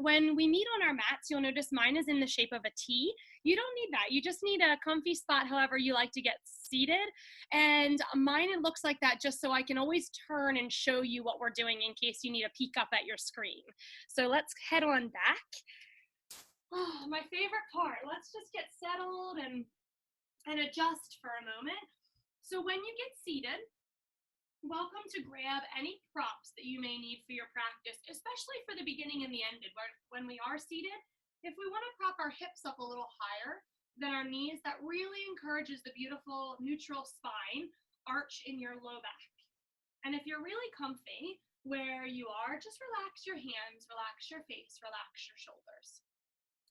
when we meet on our mats, you'll notice mine is in the shape of a T. You don't need that. You just need a comfy spot, however you like to get seated. And mine, it looks like that just so I can always turn and show you what we're doing in case you need to peek up at your screen. So let's head on back. Oh, my favorite part. Let's just get settled and adjust for a moment. So when you get seated, welcome to grab any props that you may need for your practice, especially for the beginning and the ended. When we are seated, if we want to prop our hips up a little higher than our knees, that really encourages the beautiful neutral spine arch in your low back. And if you're really comfy where you are, just relax your hands, relax your face, relax your shoulders.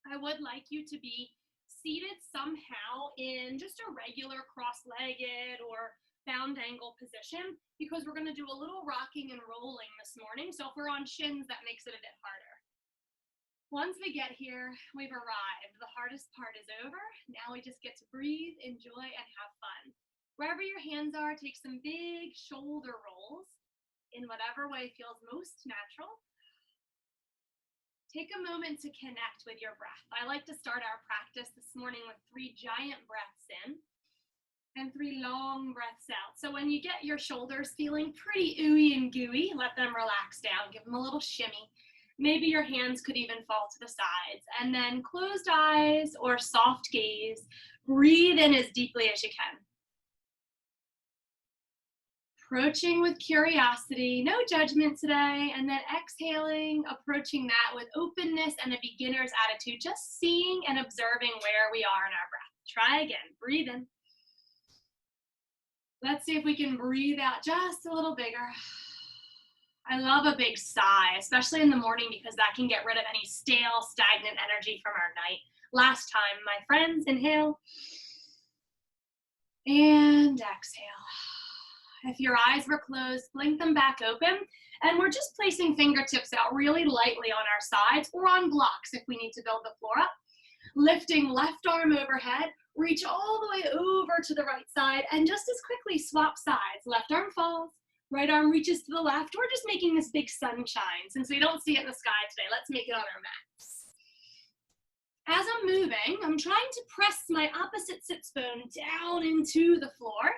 I would like you to be seated somehow in just a regular cross-legged or bound angle position, because we're going to do a little rocking and rolling this morning. So if we're on shins, that makes it a bit harder. Once we get here, we've arrived. The hardest part is over. Now we just get to breathe, enjoy, and have fun. Wherever your hands are, take some big shoulder rolls in whatever way feels most natural. Take a moment to connect with your breath. I like to start our practice this morning with 3 giant breaths in and 3 long breaths out. So when you get your shoulders feeling pretty ooey and gooey, let them relax down. Give them a little shimmy. Maybe your hands could even fall to the sides. And then closed eyes or soft gaze, breathe in as deeply as you can. Approaching with curiosity, no judgment today, and then exhaling, approaching that with openness and a beginner's attitude, just seeing and observing where we are in our breath. Try again, breathe in. Let's see if we can breathe out just a little bigger. I love a big sigh, especially in the morning, because that can get rid of any stale, stagnant energy from our night. Last time, my friends, inhale and exhale. If your eyes were closed, blink them back open, and we're just placing fingertips out really lightly on our sides or on blocks if we need to build the floor up. Lifting left arm overhead, reach all the way over to the right side, and just as quickly swap sides. Left arm falls, right arm reaches to the left. We're just making this big sunshine. Since we don't see it in the sky today, let's make it on our mats. As I'm moving, I'm trying to press my opposite sits bone down into the floor,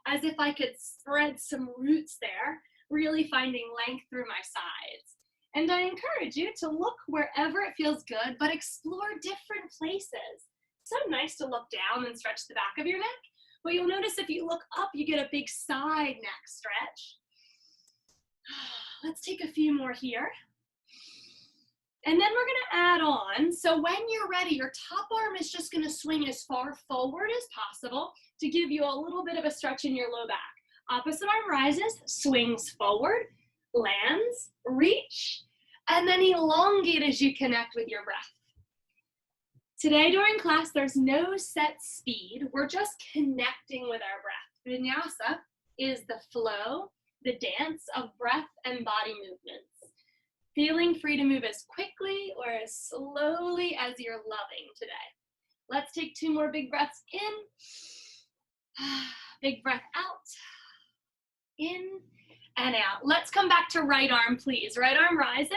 as if I could spread some roots there, really finding length through my sides. And I encourage you to look wherever it feels good, but explore different places. So nice to look down and stretch the back of your neck, but you'll notice if you look up, you get a big side neck stretch. Let's take a few more here. And then we're gonna add on, so when you're ready, your top arm is just gonna swing as far forward as possible to give you a little bit of a stretch in your low back. Opposite arm rises, swings forward, lands, reach, and then elongate as you connect with your breath. Today during class, there's no set speed. We're just connecting with our breath. Vinyasa is the flow, the dance of breath and body movements. Feeling free to move as quickly or as slowly as you're loving today. Let's take 2 more big breaths in. Big breath out. In and out. Let's come back to right arm, please. Right arm rises,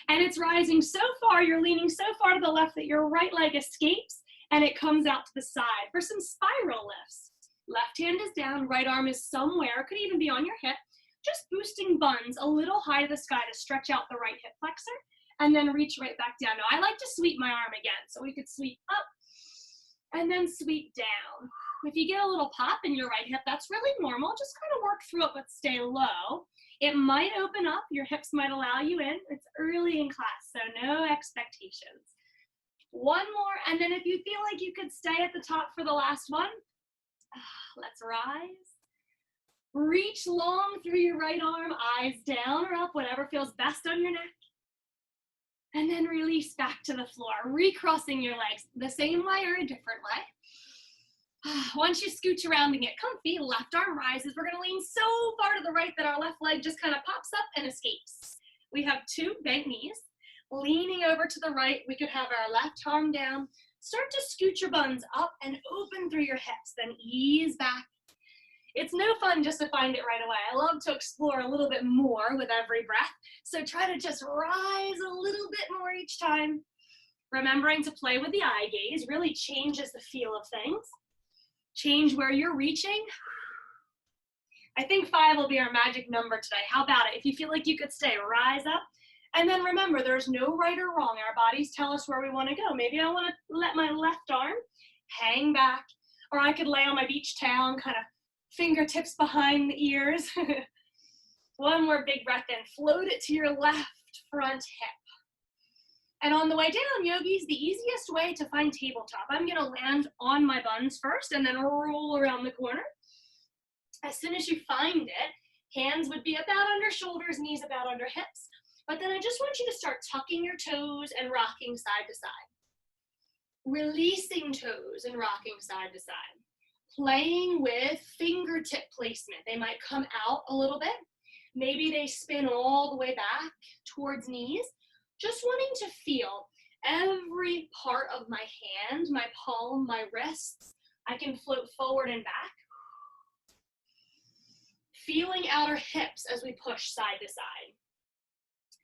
and it's rising so far, you're leaning so far to the left that your right leg escapes, and it comes out to the side for some spiral lifts. Left hand is down, right arm is somewhere, could even be on your hip. Just boosting buns a little high to the sky to stretch out the right hip flexor, and then reach right back down. Now, I like to sweep my arm again, so we could sweep up and then sweep down. If you get a little pop in your right hip, that's really normal. Just kind of work through it, but stay low. It might open up. Your hips might allow you in. It's early in class, so no expectations. 1 more, and then if you feel like you could stay at the top for the last one, let's rise. Reach long through your right arm, eyes down or up, whatever feels best on your neck. And then release back to the floor, recrossing your legs the same way or a different way. Once you scooch around and get comfy, left arm rises. We're gonna lean so far to the right that our left leg just kind of pops up and escapes. We have 2 bent knees. Leaning over to the right, we could have our left arm down. Start to scoot your buns up and open through your hips, then ease back. It's no fun just to find it right away. I love to explore a little bit more with every breath. So try to just rise a little bit more each time. Remembering to play with the eye gaze really changes the feel of things. Change where you're reaching. I think 5 will be our magic number today. How about it? If you feel like you could stay, rise up. And then remember, there's no right or wrong. Our bodies tell us where we want to go. Maybe I want to let my left arm hang back, or I could lay on my beach towel and kind of fingertips behind the ears. One more big breath in. Float it to your left front hip. And on the way down, yogis, the easiest way to find tabletop, I'm going to land on my buns first and then roll around the corner. As soon as you find it, hands would be about under shoulders, knees about under hips. But then I just want you to start tucking your toes and rocking side to side. Releasing toes and rocking side to side. Playing with fingertip placement. They might come out a little bit. Maybe they spin all the way back towards knees. Just wanting to feel every part of my hand, my palm, my wrists. I can float forward and back. Feeling outer hips as we push side to side.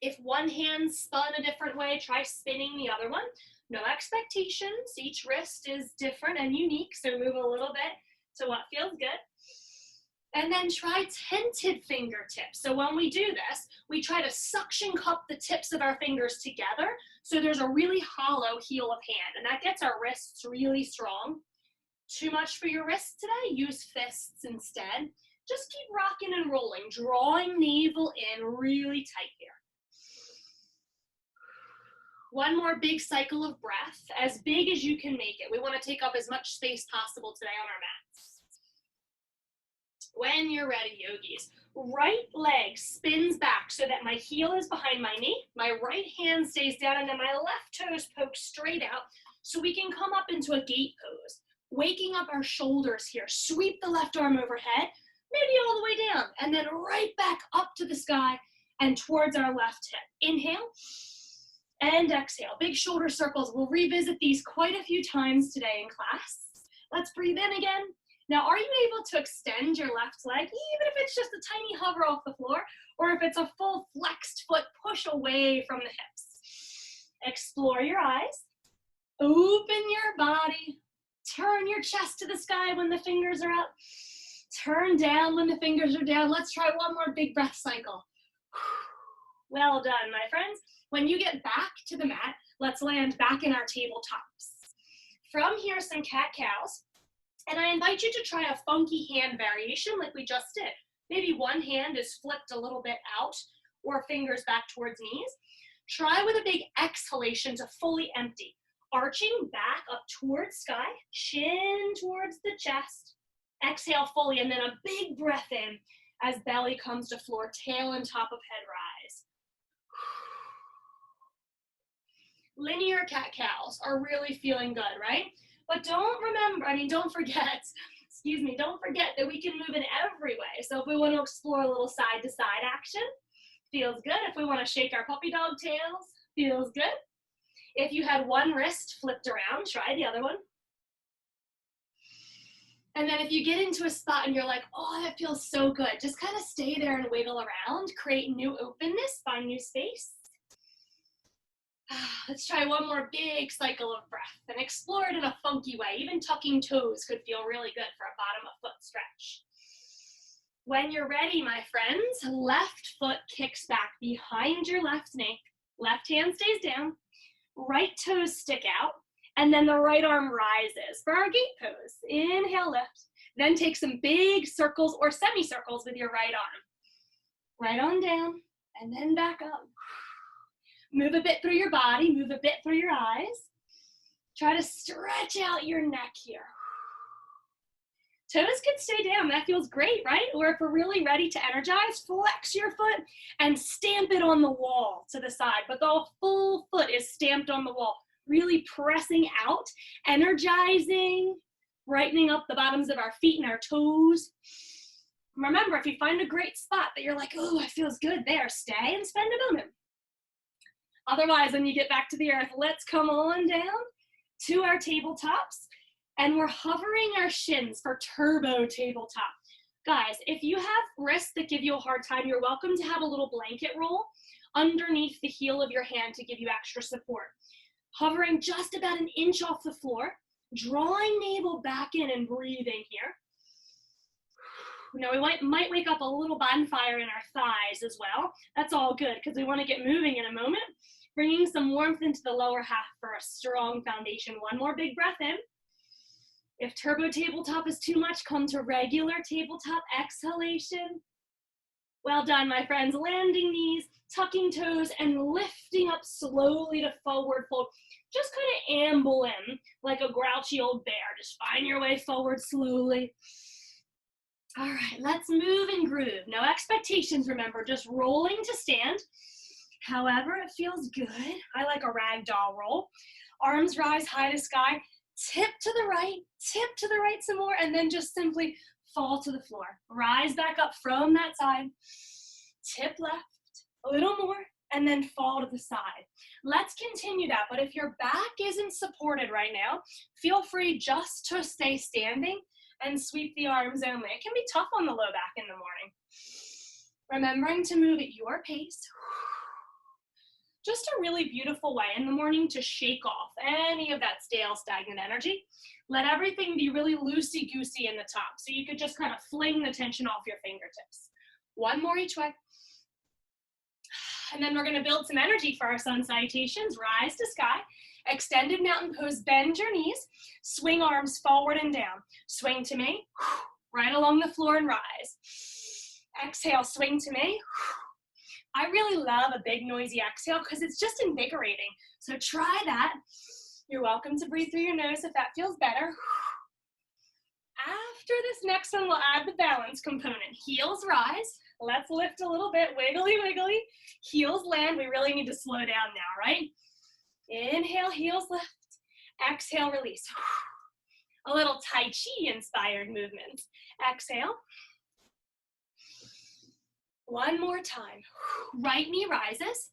If one hand spun a different way, try spinning the other one. No expectations. Each wrist is different and unique, so move a little bit to what feels good. And then try tented fingertips. So when we do this, we try to suction cup the tips of our fingers together so there's a really hollow heel of hand, and that gets our wrists really strong. Too much for your wrists today? Use fists instead. Just keep rocking and rolling, drawing navel in really tight here. One more big cycle of breath, as big as you can make it. We want to take up as much space possible today on our mats. When you're ready, yogis, right leg spins back so that my heel is behind my knee, my right hand stays down, and then my left toes poke straight out so we can come up into a gate pose. Waking up our shoulders here, sweep the left arm overhead, maybe all the way down, and then right back up to the sky and towards our left hip. Inhale and exhale. Big shoulder circles. We'll revisit these quite a few times today in class. Let's breathe in again. Now, are you able to extend your left leg, even if it's just a tiny hover off the floor, or if it's a full flexed foot, push away from the hips? Explore your eyes. Open your body. Turn your chest to the sky when the fingers are up. Turn down when the fingers are down. Let's try one more big breath cycle. Well done, my friends. When you get back to the mat, let's land back in our tabletops. From here, some cat-cows. And I invite you to try a funky hand variation like we just did. Maybe one hand is flipped a little bit out or fingers back towards knees. Try with a big exhalation to fully empty. Arching back up towards sky, chin towards the chest. Exhale fully, and then a big breath in as belly comes to floor, tail and top of head rise. Linear cat-cows are really feeling good, right? But don't forget that we can move in every way. So if we want to explore a little side-to-side action, feels good. If we want to shake our puppy dog tails, feels good. If you had one wrist flipped around, try the other one. And then if you get into a spot and you're like, oh, that feels so good, just kind of stay there and wiggle around, create new openness, find new space. Let's try one more big cycle of breath and explore it in a funky way. Even tucking toes could feel really good for a bottom of foot stretch. When you're ready, my friends, left foot kicks back behind your left knee. Left hand stays down. Right toes stick out. And then the right arm rises for our gate pose. Inhale, lift. Then take some big circles or semicircles with your right arm. Right on down and then back up. Move a bit through your body, move a bit through your eyes. Try to stretch out your neck here. Toes can stay down, that feels great, right? Or if we're really ready to energize, flex your foot and stamp it on the wall to the side, but the full foot is stamped on the wall, really pressing out, energizing, brightening up the bottoms of our feet and our toes. Remember, if you find a great spot that you're like, oh, it feels good there, stay and spend a moment. Otherwise, when you get back to the earth, let's come on down to our tabletops, and we're hovering our shins for turbo tabletop. Guys, if you have wrists that give you a hard time, you're welcome to have a little blanket roll underneath the heel of your hand to give you extra support. Hovering just about an inch off the floor, drawing navel back in and breathing here. Now we might wake up a little bonfire in our thighs as well. That's all good because we want to get moving in a moment. Bringing some warmth into the lower half for a strong foundation. One more big breath in. If turbo tabletop is too much, come to regular tabletop exhalation. Well done, my friends. Landing knees, tucking toes, and lifting up slowly to forward fold. Just kind of amble in like a grouchy old bear. Just find your way forward slowly. All right, let's move and groove. No expectations, remember, just rolling to stand. However it feels good. I like a ragdoll roll. Arms rise high to sky. Tip to the right some more, and then just simply fall to the floor. Rise back up from that side. Tip left, a little more, and then fall to the side. Let's continue that, but if your back isn't supported right now, feel free just to stay standing and sweep the arms only. It can be tough on the low back in the morning. Remembering to move at your pace. Just a really beautiful way in the morning to shake off any of that stale, stagnant energy. Let everything be really loosey-goosey in the top, so you could just kind of fling the tension off your fingertips. One more each way. And then we're gonna build some energy for our sun salutations. Rise to sky, extended mountain pose, bend your knees, swing arms forward and down. Swing to me, right along the floor and rise. Exhale, swing to me. I really love a big noisy exhale because it's just invigorating. So try that. You're welcome to breathe through your nose if that feels better. After this next one, we'll add the balance component. Heels rise. Let's lift a little bit. Wiggly, wiggly. Heels land. We really need to slow down now, right? Inhale, heels lift. Exhale, release. A little Tai Chi inspired movement. Exhale. One more time. Right knee rises.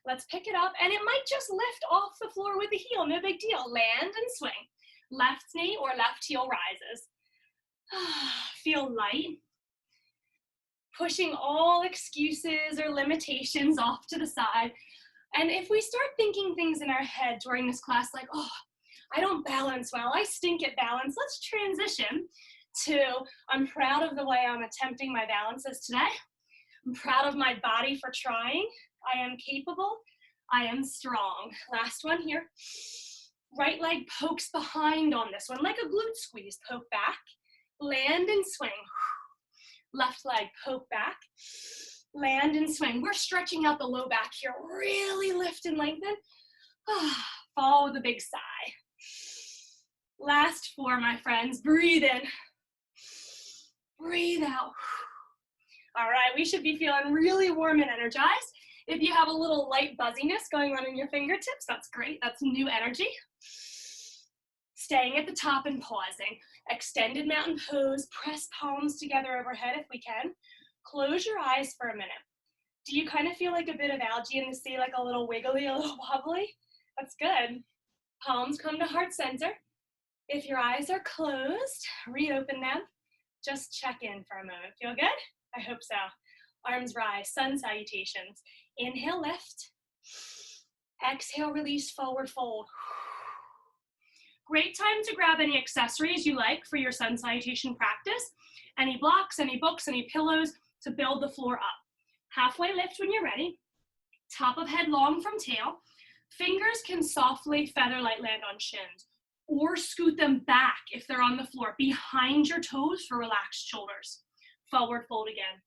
Let's pick it up, and it might just lift off the floor with the heel. No big deal. Land and swing. Left knee or left heel rises. Feel light. Pushing all excuses or limitations off to the side. And if we start thinking things in our head during this class like, oh, I don't balance well, I stink at balance, let's transition to, I'm proud of the way I'm attempting my balances today. I'm proud of my body for trying. I am capable. I am strong. Last one here. Right leg pokes behind on this one, like a glute squeeze. Poke back, land and swing. Left leg, poke back, land and swing. We're stretching out the low back here. Really lift and lengthen. Follow the big sigh. Last four, my friends. Breathe in. Breathe out. All right, we should be feeling really warm and energized. If you have a little light buzziness going on in your fingertips, that's great. That's new energy. Staying at the top and pausing. Extended mountain pose. Press palms together overhead if we can. Close your eyes for a minute. Do you kind of feel like a bit of algae in the sea, like a little wiggly, a little wobbly? That's good. Palms come to heart center. If your eyes are closed, reopen them. Just check in for a moment. Feel good? I hope so. Arms rise, sun salutations. Inhale, lift. Exhale, release, forward fold. Great time to grab any accessories you like for your sun salutation practice. Any blocks, any books, any pillows to build the floor up. Halfway lift when you're ready. Top of head long from tail. Fingers can softly feather light land on shins or scoot them back if they're on the floor behind your toes for relaxed shoulders. Forward fold again.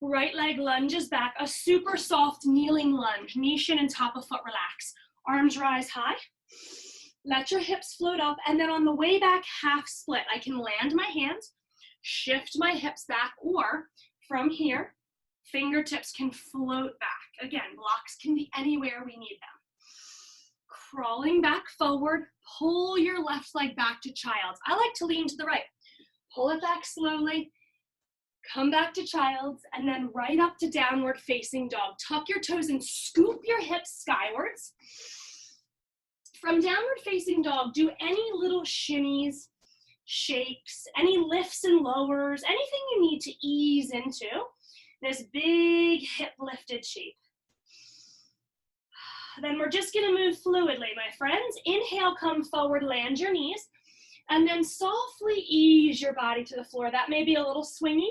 Right leg lunges back, a super soft kneeling lunge. Knee, shin, and top of foot relax. Arms rise high. Let your hips float up, and then on the way back, half split. I can land my hands, shift my hips back, or from here, fingertips can float back. Again, blocks can be anywhere we need them. Crawling back forward, pull your left leg back to child's. I like to lean to the right. Pull it back slowly. Come back to child's, and then right up to downward facing dog. Tuck your toes and scoop your hips skywards. From downward facing dog, do any little shimmies, shakes, any lifts and lowers, anything you need to ease into this big hip lifted shape. Then we're just gonna move fluidly, my friends. Inhale, come forward, land your knees, and then softly ease your body to the floor. That may be a little swingy,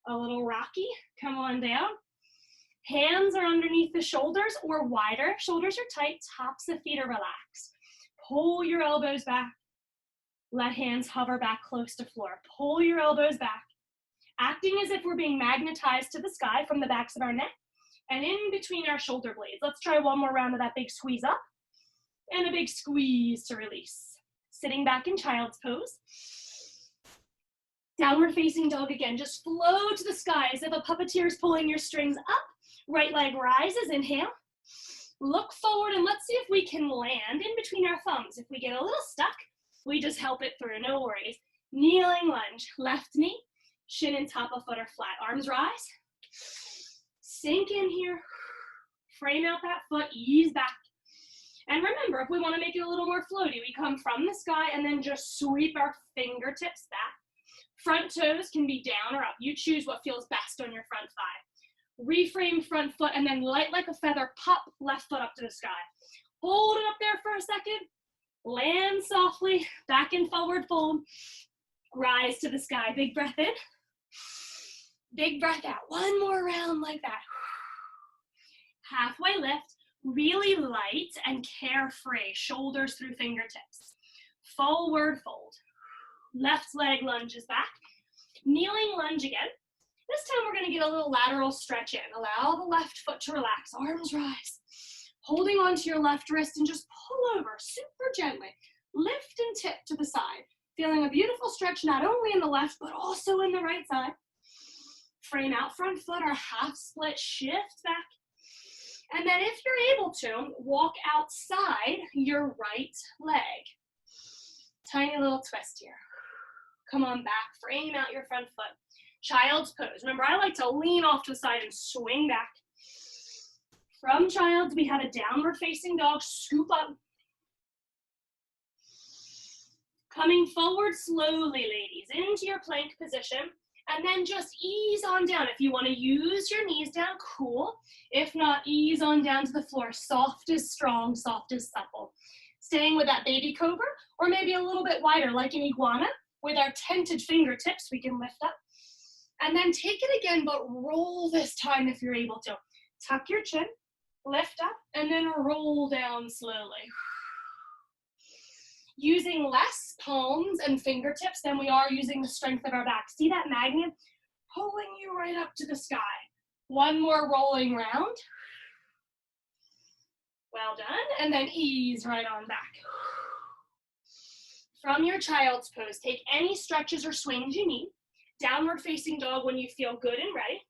a little rocky. Come on down. Hands are underneath the shoulders or wider. Shoulders are tight, tops of feet are relaxed. Pull your elbows back. Let hands hover back close to floor. Pull your elbows back, acting as if we're being magnetized to the sky from the backs of our neck and in between our shoulder blades. Let's try one more round of that big squeeze up and a big squeeze to release. Sitting back in child's pose. Downward facing dog again. Just flow to the sky as if a puppeteer is pulling your strings up. Right leg rises, inhale. Look forward and let's see if we can land in between our thumbs. If we get a little stuck, we just help it through, no worries. Kneeling lunge, left knee, shin and top of foot are flat. Arms rise. Sink in here. Frame out that foot, ease back. And remember, if we want to make it a little more floaty, we come from the sky and then just sweep our fingertips back. Front toes can be down or up. You choose what feels best on your front thigh. Reframe front foot and then light like a feather, pop left foot up to the sky. Hold it up there for a second. Land softly, back in forward fold. Rise to the sky. Big breath in. Big breath out. One more round like that. Halfway lift. Really light and carefree. Shoulders through fingertips. Forward fold. Left leg lunges back. Kneeling lunge again. This time we're going to get a little lateral stretch in. Allow the left foot to relax. Arms rise. Holding onto your left wrist and just pull over super gently. Lift and tip to the side. Feeling a beautiful stretch not only in the left but also in the right side. Frame out front foot or half split. Shift back. And then if you're able to, walk outside your right leg. Tiny little twist here. Come on back. Frame out your front foot. Child's pose. Remember, I like to lean off to the side and swing back. From child's, we have a downward facing dog. Scoop up. Coming forward slowly, ladies, into your plank position. And then just ease on down. If you want to use your knees down, cool. If not, ease on down to the floor. Soft is strong, soft is supple. Staying with that baby cobra, or maybe a little bit wider like an iguana. With our tented fingertips, we can lift up. And then take it again, but roll this time if you're able to. Tuck your chin, lift up, and then roll down slowly. Using less palms and fingertips than we are using the strength of our back. See that magnet pulling you right up to the sky. One more rolling round. Well done. And then ease right on back. From your child's pose, take any stretches or swings you need. Downward facing dog when you feel good and ready.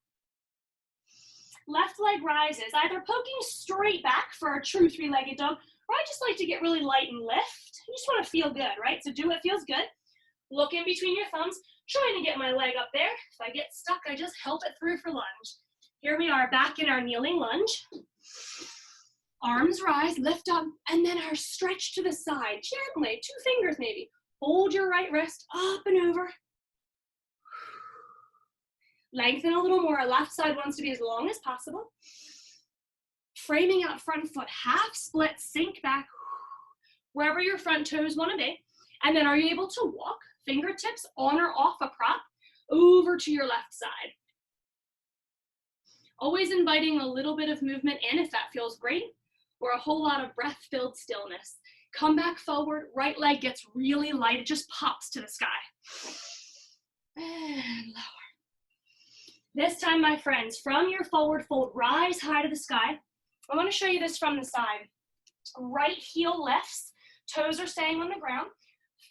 Left leg rises, either poking straight back for a true three-legged dog, or I just like to get really light and lift. You just want to feel good, right? So do what feels good. Look in between your thumbs, trying to get my leg up there. If I get stuck, I just help it through for lunge. Here we are back in our kneeling lunge. Arms rise, lift up, and then our stretch to the side, gently, 2 fingers maybe. Hold your right wrist up and over. Lengthen a little more. Our left side wants to be as long as possible. Framing out front foot, half split, sink back, wherever your front toes want to be. And then are you able to walk, fingertips on or off a prop, over to your left side. Always inviting a little bit of movement in if that feels great, or a whole lot of breath-filled stillness. Come back forward, right leg gets really light, it just pops to the sky. And lower. This time, my friends, from your forward fold, rise high to the sky. I want to show you this from the side. Right heel lifts, toes are staying on the ground.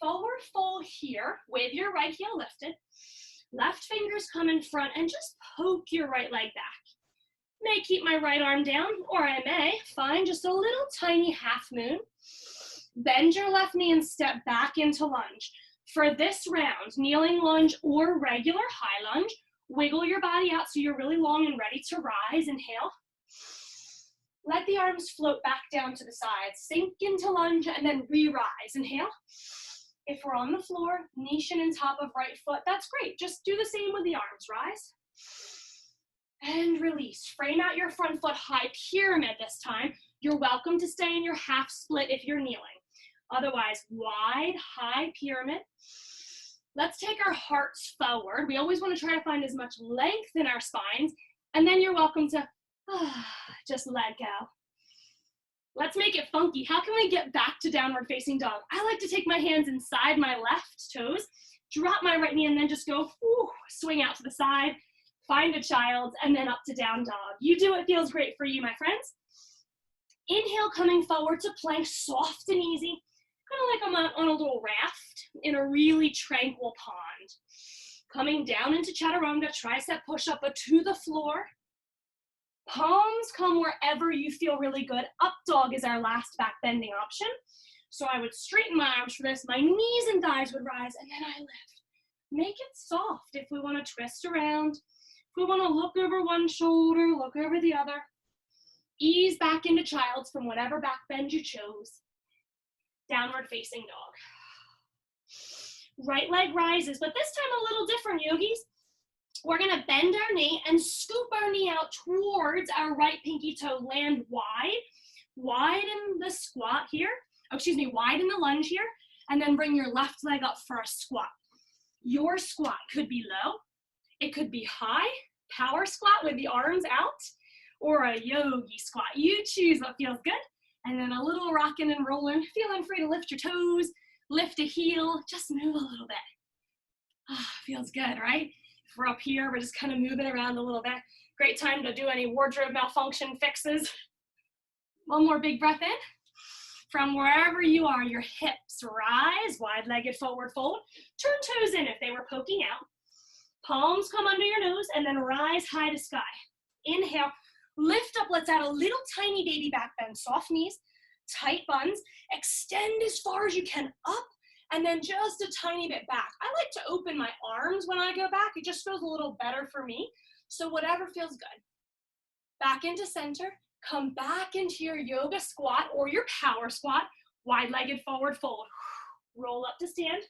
Forward fold here with your right heel lifted. Left fingers come in front and just poke your right leg back. May keep my right arm down, or I may find just a little tiny half moon. Bend your left knee and step back into lunge. For this round, kneeling lunge or regular high lunge, wiggle your body out so you're really long and ready to rise. Inhale. Let the arms float back down to the sides. Sink into lunge and then re-rise. Inhale. If we're on the floor, knee shin and top of right foot, that's great. Just do the same with the arms. Rise. And release. Frame out your front foot high pyramid this time. You're welcome to stay in your half split if you're kneeling. Otherwise, wide, high pyramid. Let's take our hearts forward. We always want to try to find as much length in our spines, and then you're welcome to just let go. Let's make it funky. How can we get back to downward facing dog? I like to take my hands inside my left toes, drop my right knee, and then just go swing out to the side, find a child, and then up to down dog. You do what feels great for you, my friends. Inhale, coming forward to plank, soft and easy, kind of like I'm on a little raft in a really tranquil pond. Coming down into chaturanga, tricep push-up, but to the floor. Palms come wherever you feel really good. Up dog is our last back bending option. So I would straighten my arms for this. My knees and thighs would rise, and then I lift. Make it soft if we want to twist around. If we want to look over one shoulder, look over the other. Ease back into child's from whatever back bend you chose. Downward facing dog. Right leg rises, but this time a little different, yogis. We're gonna bend our knee and scoop our knee out towards our right pinky toe. Land wide. Wide in the squat here. Wide in the lunge here. And then bring your left leg up for a squat. Your squat could be low. It could be high. Power squat with the arms out. Or a yogi squat. You choose what feels good. And then a little rocking and rolling. Feeling free to lift your toes. Lift a heel. Just move a little bit. Feels good, right? If we're up here, we're just kind of moving around a little bit. Great time to do any wardrobe malfunction fixes. One more big breath in. From wherever you are, your hips rise, wide-legged forward fold. Turn toes in if they were poking out. Palms come under your nose and then rise high to sky. Inhale, lift up. Let's add a little tiny baby back bend. Soft knees, tight buns. Extend as far as you can up. And then just a tiny bit back. I like to open my arms when I go back. It just feels a little better for me. So whatever feels good. Back into center. Come back into your yoga squat or your power squat. Wide-legged forward fold. Roll up to stand.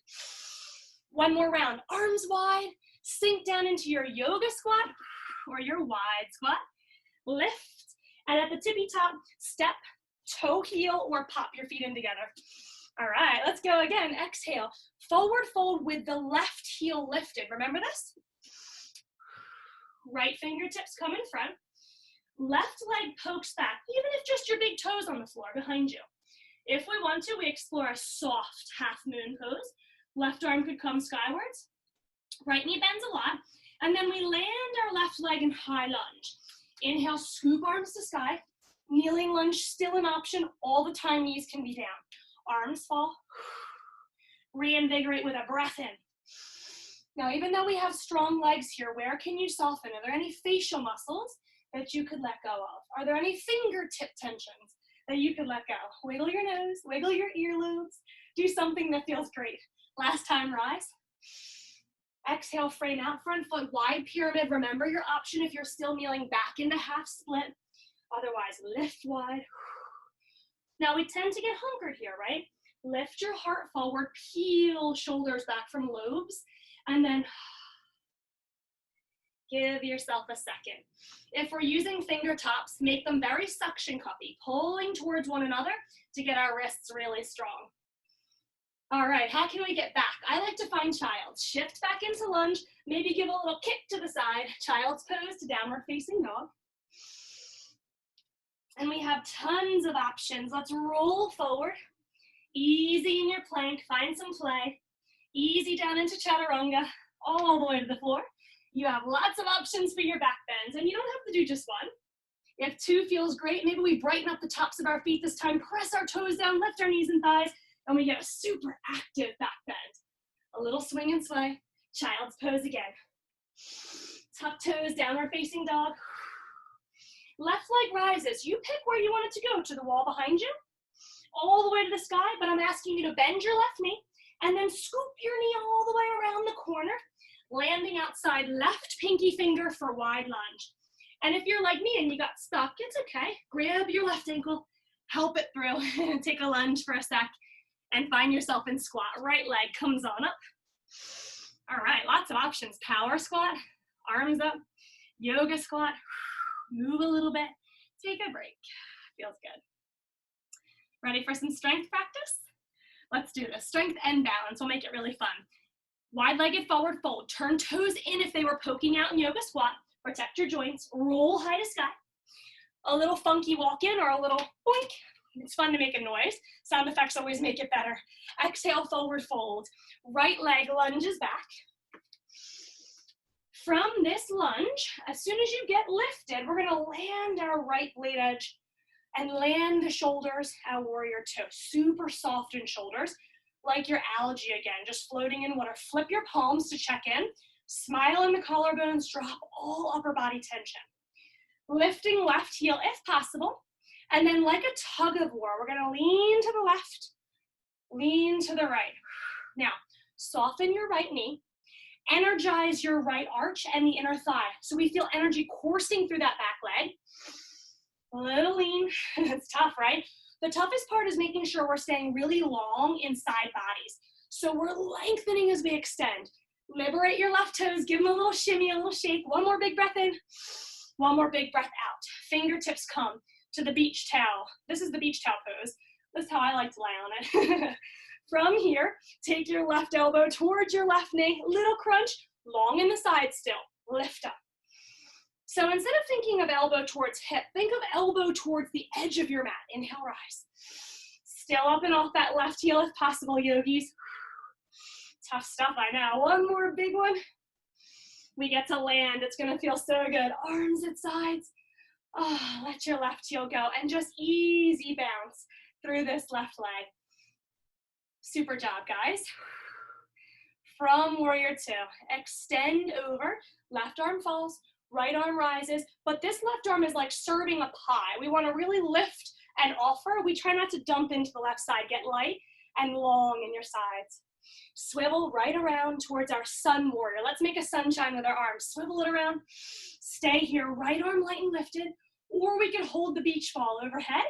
One more round. Arms wide. Sink down into your yoga squat or your wide squat. Lift. And at the tippy top, step, toe heel, or pop your feet in together. All right, let's go again. Exhale, forward fold with the left heel lifted. Remember this? Right fingertips come in front. Left leg pokes back, even if just your big toes on the floor behind you. If we want to, we explore a soft half moon pose. Left arm could come skywards. Right knee bends a lot. And then we land our left leg in high lunge. Inhale, scoop arms to sky. Kneeling lunge, still an option. All the time knees can be down. Arms fall. Reinvigorate with a breath in. Now, even though we have strong legs here, where can you soften? Are there any facial muscles that you could let go of? Are there any fingertip tensions that you could let go? Wiggle your nose, wiggle your earlobes. Do something that feels great. Last time, rise. Exhale, frame out front foot, wide pyramid. Remember your option if you're still kneeling, back into half split. Otherwise, lift wide. Now we tend to get hunkered here, right? Lift your heart forward, peel shoulders back from lobes, and then give yourself a second. If we're using finger tops, make them very suction cuppy, pulling towards one another to get our wrists really strong. All right, how can we get back? I like to find child. Shift back into lunge, maybe give a little kick to the side, child's pose to downward facing dog. And we have tons of options. Let's roll forward. Easy in your plank, find some play. Easy down into chaturanga, all the way to the floor. You have lots of options for your back bends, and you don't have to do just one. If two feels great, maybe we brighten up the tops of our feet this time, press our toes down, lift our knees and thighs, and we get a super active back bend. A little swing and sway, child's pose again. Tuck toes, downward facing dog. Left leg rises. You pick where you want it to go, to the wall behind you, all the way to the sky, but I'm asking you to bend your left knee and then scoop your knee all the way around the corner, landing outside left pinky finger for wide lunge. And if you're like me and you got stuck, it's okay. Grab your left ankle, help it through, take a lunge for a sec, and find yourself in squat. Right leg comes on up. All right, lots of options. Power squat, arms up, yoga squat. Move a little bit, take a break. Feels good. Ready for some strength practice? Let's do this. Strength and balance. We'll make it really fun. Wide-legged forward fold. Turn toes in if they were poking out in yoga squat. Protect your joints. Roll high to sky. A little funky walk in or a little boink. It's fun to make a noise. Sound effects always make it better. Exhale, forward fold. Right leg lunges back. From this lunge, as soon as you get lifted, we're gonna land our right blade edge and land the shoulders at warrior two. Super soft in shoulders, like your algae again, just floating in water. Flip your palms to check in. Smile in the collarbones, drop all upper body tension. Lifting left heel if possible. And then like a tug of war, we're gonna lean to the left, lean to the right. Now, soften your right knee, energize your right arch and the inner thigh. So we feel energy coursing through that back leg. A little lean, it's tough, right? The toughest part is making sure we're staying really long in side bodies. So we're lengthening as we extend. Liberate your left toes, give them a little shimmy, a little shake. One more big breath in, one more big breath out. Fingertips come to the beach towel. This is the beach towel pose. This is how I like to lie on it. From here, take your left elbow towards your left knee, little crunch, long in the side still, lift up. So instead of thinking of elbow towards hip, think of elbow towards the edge of your mat. Inhale, rise. Still up and off that left heel if possible, yogis. Tough stuff, I know. One more big one. We get to land. It's gonna feel so good. Arms at sides. Oh, let your left heel go and just easy bounce through this left leg. Super job, guys. From warrior two, extend over, left arm falls, right arm rises, but this left arm is like serving a pie. We wanna really lift and offer. We try not to dump into the left side. Get light and long in your sides. Swivel right around towards our sun warrior. Let's make a sunshine with our arms. Swivel it around. Stay here, right arm light and lifted, or we can hold the beach ball overhead.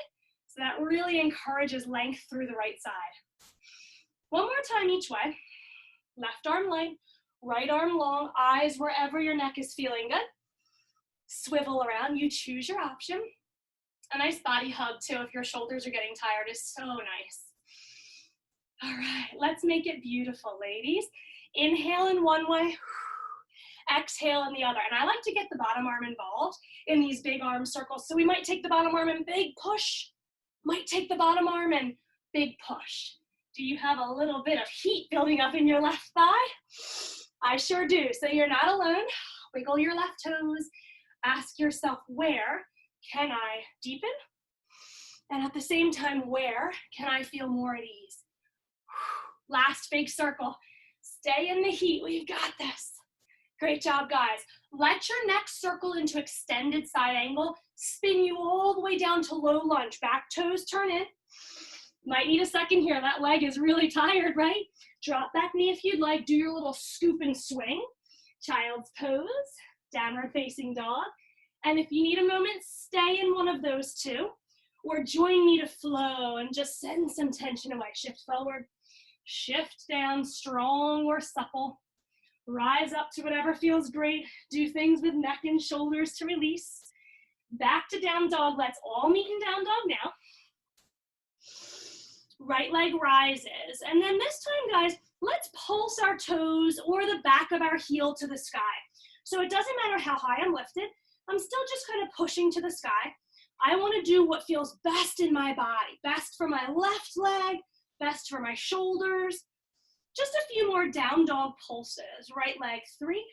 So that really encourages length through the right side. One more time each way. Left arm light, right arm long, eyes wherever your neck is feeling good. Swivel around, you choose your option. A nice body hug too if your shoulders are getting tired is so nice. All right, let's make it beautiful, ladies. Inhale in one way, exhale in the other. And I like to get the bottom arm involved in these big arm circles. So we might take the bottom arm and big push, might take the bottom arm and big push. Do you have a little bit of heat building up in your left thigh? I sure do, so you're not alone. Wiggle your left toes. Ask yourself, where can I deepen? And at the same time, where can I feel more at ease? Last big circle. Stay in the heat, we've got this. Great job, guys. Let your neck circle into extended side angle. Spin you all the way down to low lunge. Back toes turn in. Might need a second here. That leg is really tired, right? Drop back knee if you'd like. Do your little scoop and swing. Child's pose, downward facing dog. And if you need a moment, stay in one of those two. Or join me to flow and just send some tension away. Shift forward, shift down, strong or supple. Rise up to whatever feels great. Do things with neck and shoulders to release. Back to down dog. Let's all meet in down dog now. Right leg rises. And then this time, guys, let's pulse our toes or the back of our heel to the sky. So it doesn't matter how high I'm lifted. I'm still just kind of pushing to the sky. I want to do what feels best in my body. Best for my left leg, best for my shoulders. Just a few more down dog pulses. Right leg, 3,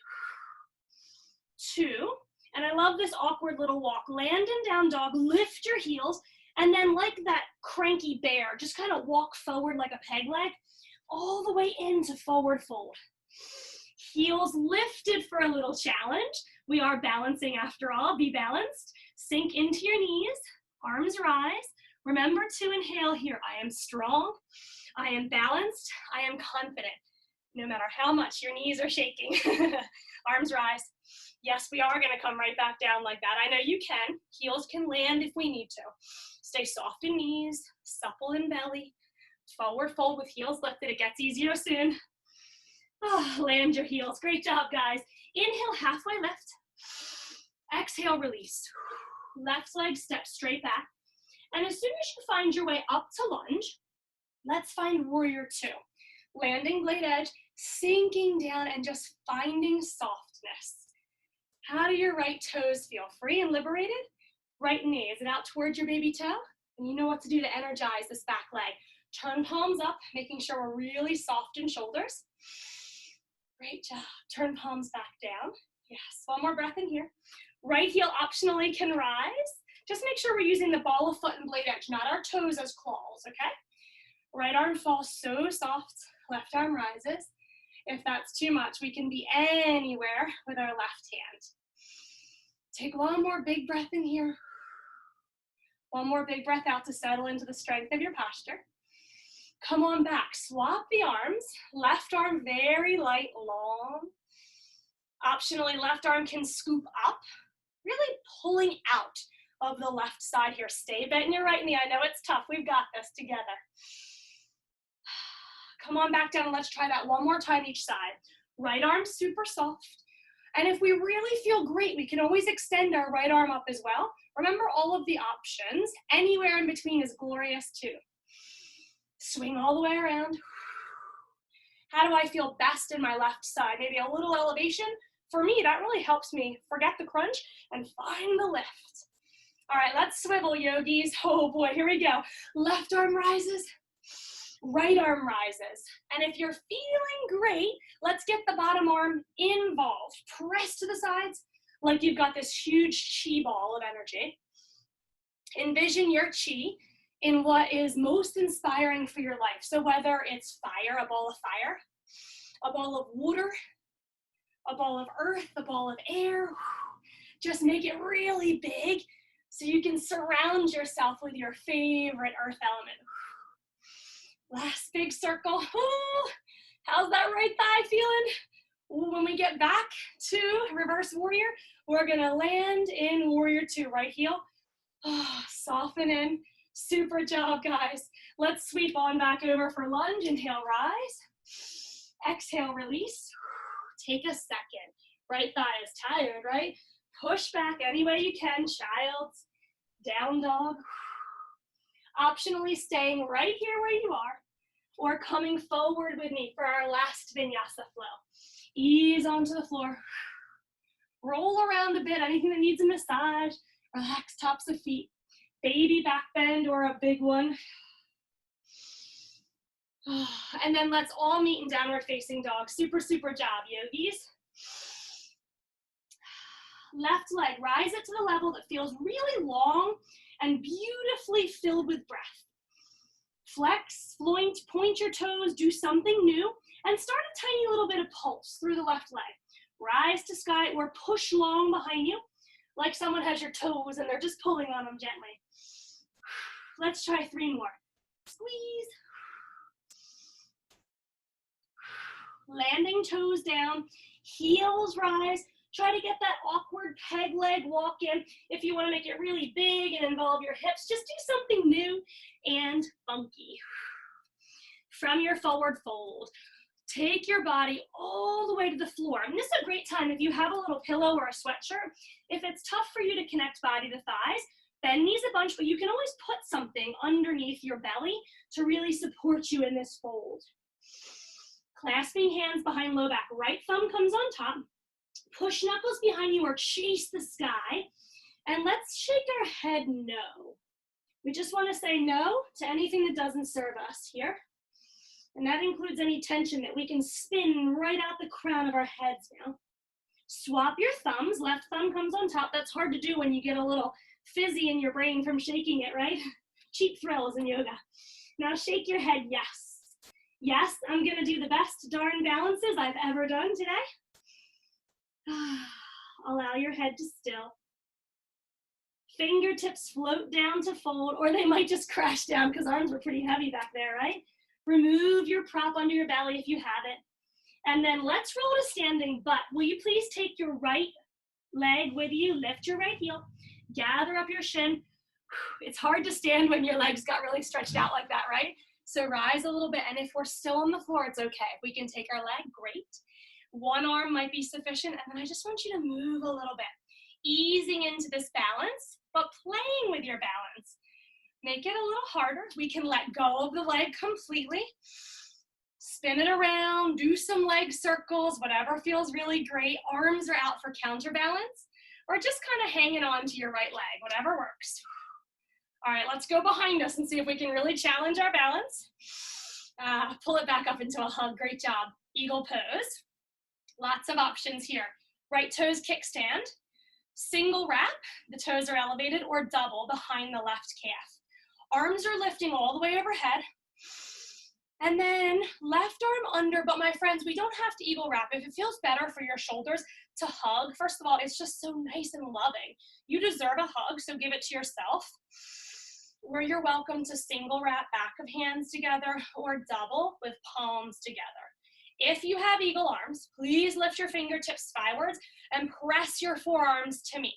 2, and I love this awkward little walk. Land in down dog, lift your heels, and then like that cranky bear, just kind of walk forward like a peg leg, all the way into forward fold. Heels lifted for a little challenge. We are balancing after all, be balanced. Sink into your knees, arms rise. Remember to inhale here. I am strong, I am balanced, I am confident. No matter how much your knees are shaking. Arms rise. Yes, we are gonna come right back down like that. I know you can. Heels can land if we need to. Stay soft in knees, supple in belly. Forward fold with heels lifted. It gets easier soon. Oh, land your heels. Great job, guys. Inhale, halfway lift. Exhale, release. Left leg steps straight back. And as soon as you find your way up to lunge, let's find warrior two. Landing blade edge, sinking down and just finding softness. How do your right toes feel? Free and liberated? Right knee, is it out towards your baby toe? And you know what to do to energize this back leg. Turn palms up, making sure we're really soft in shoulders. Great job. Turn palms back down. Yes, one more breath in here. Right heel optionally can rise. Just make sure we're using the ball of foot and blade edge, not our toes as claws, okay? Right arm falls so soft, left arm rises. If that's too much, we can be anywhere with our left hand. Take one more big breath in here. One more big breath out to settle into the strength of your posture. Come on back, swap the arms. Left arm very light, long. Optionally, left arm can scoop up, really pulling out of the left side here. Stay bent in your right knee. I know it's tough. We've got this together. Come on back down and let's try that one more time each side. Right arm super soft. And if we really feel great, we can always extend our right arm up as well. Remember all of the options. Anywhere in between is glorious too. Swing all the way around. How do I feel best in my left side? Maybe a little elevation. For me, that really helps me forget the crunch and find the lift. All right, let's swivel, yogis. Oh boy, here we go. Left arm rises, right arm rises. And if you're feeling great, let's get the bottom arm involved. Press to the sides like you've got this huge chi ball of energy. Envision your chi in what is most inspiring for your life. So whether it's fire, a ball of fire, a ball of water, a ball of earth, a ball of air, just make it really big so you can surround yourself with your favorite earth element. Last big circle. Ooh, how's that right thigh feeling? Ooh, when we get back to reverse warrior, we're gonna land in warrior two, right heel. Oh, soften in. Super job, guys. Let's sweep on back over for lunge. Inhale, rise. Exhale, release. Take a second. Right thigh is tired, right? Push back any way you can. Child's, down dog. Optionally staying right here where you are or coming forward with me for our last vinyasa flow. Ease onto the floor. Roll around a bit, anything that needs a massage. Relax tops of feet. Baby back bend or a big one. And then let's all meet in downward facing dog. Super, super job, yogis. Left leg, rise it to the level that feels really long and beautifully filled with breath. Flex, point your toes, do something new, and start a tiny little bit of pulse through the left leg. Rise to sky or push long behind you, like someone has your toes and they're just pulling on them gently. Let's try 3 more. Squeeze. Landing toes down, heels rise. Try to get that awkward peg leg walk in. If you want to make it really big and involve your hips, just do something new and funky. From your forward fold, take your body all the way to the floor. And this is a great time if you have a little pillow or a sweatshirt. If it's tough for you to connect body to thighs, bend knees a bunch, but you can always put something underneath your belly to really support you in this fold. Clasping hands behind low back, right thumb comes on top. Push knuckles behind you or chase the sky. And let's shake our head no. We just want to say no to anything that doesn't serve us here. And that includes any tension that we can spin right out the crown of our heads now. Swap your thumbs. Left thumb comes on top. That's hard to do when you get a little fizzy in your brain from shaking it, right? Cheap thrills in yoga. Now shake your head yes. Yes, I'm going to do the best darn balances I've ever done today. Allow your head to still. Fingertips float down to fold, or they might just crash down because arms were pretty heavy back there, right? Remove your prop under your belly if you have it. And then let's roll to standing butt. Will you please take your right leg with you, lift your right heel, gather up your shin. It's hard to stand when your legs got really stretched out like that, right? So rise a little bit, and if we're still on the floor, it's okay. If we can take our leg, great. One arm might be sufficient, and then I just want you to move a little bit, easing into this balance, but playing with your balance. Make it a little harder. We can let go of the leg completely. Spin it around, do some leg circles, whatever feels really great. Arms are out for counterbalance, or just kind of hanging on to your right leg, whatever works. All right, let's go behind us and see if we can really challenge our balance. Pull it back up into a hug, great job. Eagle pose. Lots of options here. Right toes kickstand, single wrap, the toes are elevated, or double behind the left calf. Arms are lifting all the way overhead. And then left arm under, but my friends, we don't have to eagle wrap. If it feels better for your shoulders to hug, first of all, it's just so nice and loving. You deserve a hug, so give it to yourself. Or you're welcome to single wrap back of hands together or double with palms together. If you have eagle arms, please lift your fingertips skywards and press your forearms to me.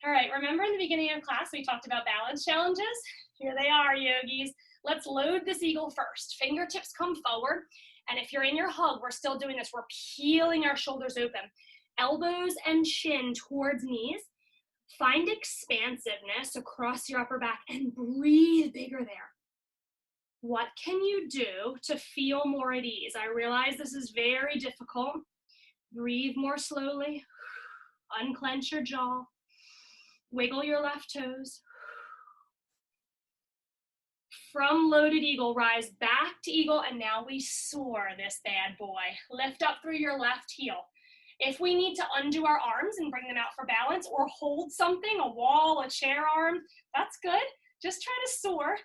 All right, remember in the beginning of class, we talked about balance challenges? Here they are, yogis. Let's load this eagle first. Fingertips come forward. And if you're in your hug, we're still doing this. We're peeling our shoulders open. Elbows and chin towards knees. Find expansiveness across your upper back and breathe bigger there. What can you do to feel more at ease? I realize this is very difficult. Breathe more slowly. Unclench your jaw. Wiggle your left toes. From loaded eagle, rise back to eagle, and now we soar this bad boy. Lift up through your left heel. If we need to undo our arms and bring them out for balance or hold something, a wall, a chair arm, that's good. Just try to soar.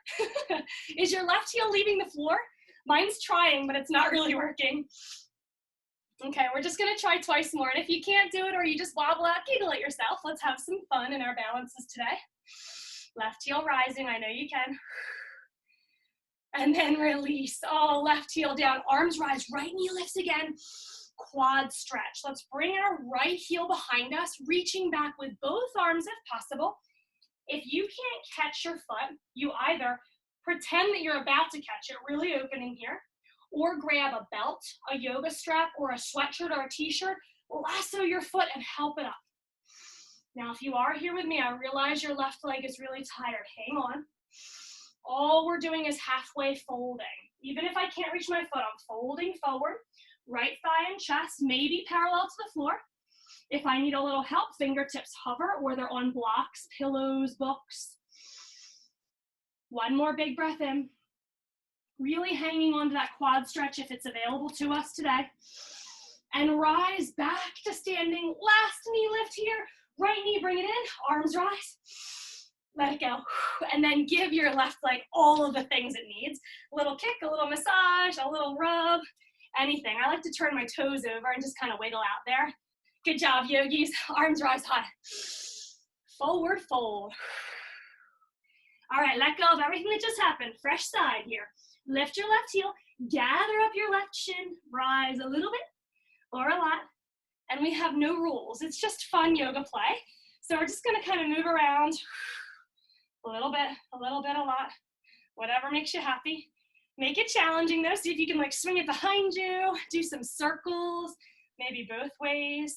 Is your left heel leaving the floor? Mine's trying, but it's not really working. Okay, we're just gonna try twice more. And if you can't do it or you just wobble out, giggle at yourself. Let's have some fun in our balances today. Left heel rising, I know you can. And then release. Oh, left heel down, arms rise, right knee lifts again. Quad stretch. Let's bring our right heel behind us, reaching back with both arms if possible. If you can't catch your foot, you either pretend that you're about to catch it, really opening here, or grab a belt, a yoga strap, or a sweatshirt or a t-shirt, lasso your foot and help it up. Now, if you are here with me, I realize your left leg is really tired. Hang on. All we're doing is halfway folding. Even if I can't reach my foot, I'm folding forward. Right thigh and chest, maybe parallel to the floor. If I need a little help, fingertips hover or they're on blocks, pillows, books. One more big breath in. Really hanging on to that quad stretch if it's available to us today. And rise back to standing. Last knee lift here. Right knee, bring it in. Arms rise. Let it go. And then give your left leg all of the things it needs. A little kick, a little massage, a little rub, anything. I like to turn my toes over and just kind of wiggle out there. Good job, yogis. Arms rise high. Forward fold. All right, let go of everything that just happened. Fresh side here. Lift your left heel. Gather up your left shin. Rise a little bit or a lot. And we have no rules. It's just fun yoga play. So we're just going to kind of move around a little bit, a lot. Whatever makes you happy. Make it challenging though. See if you can like swing it behind you. Do some circles, maybe both ways.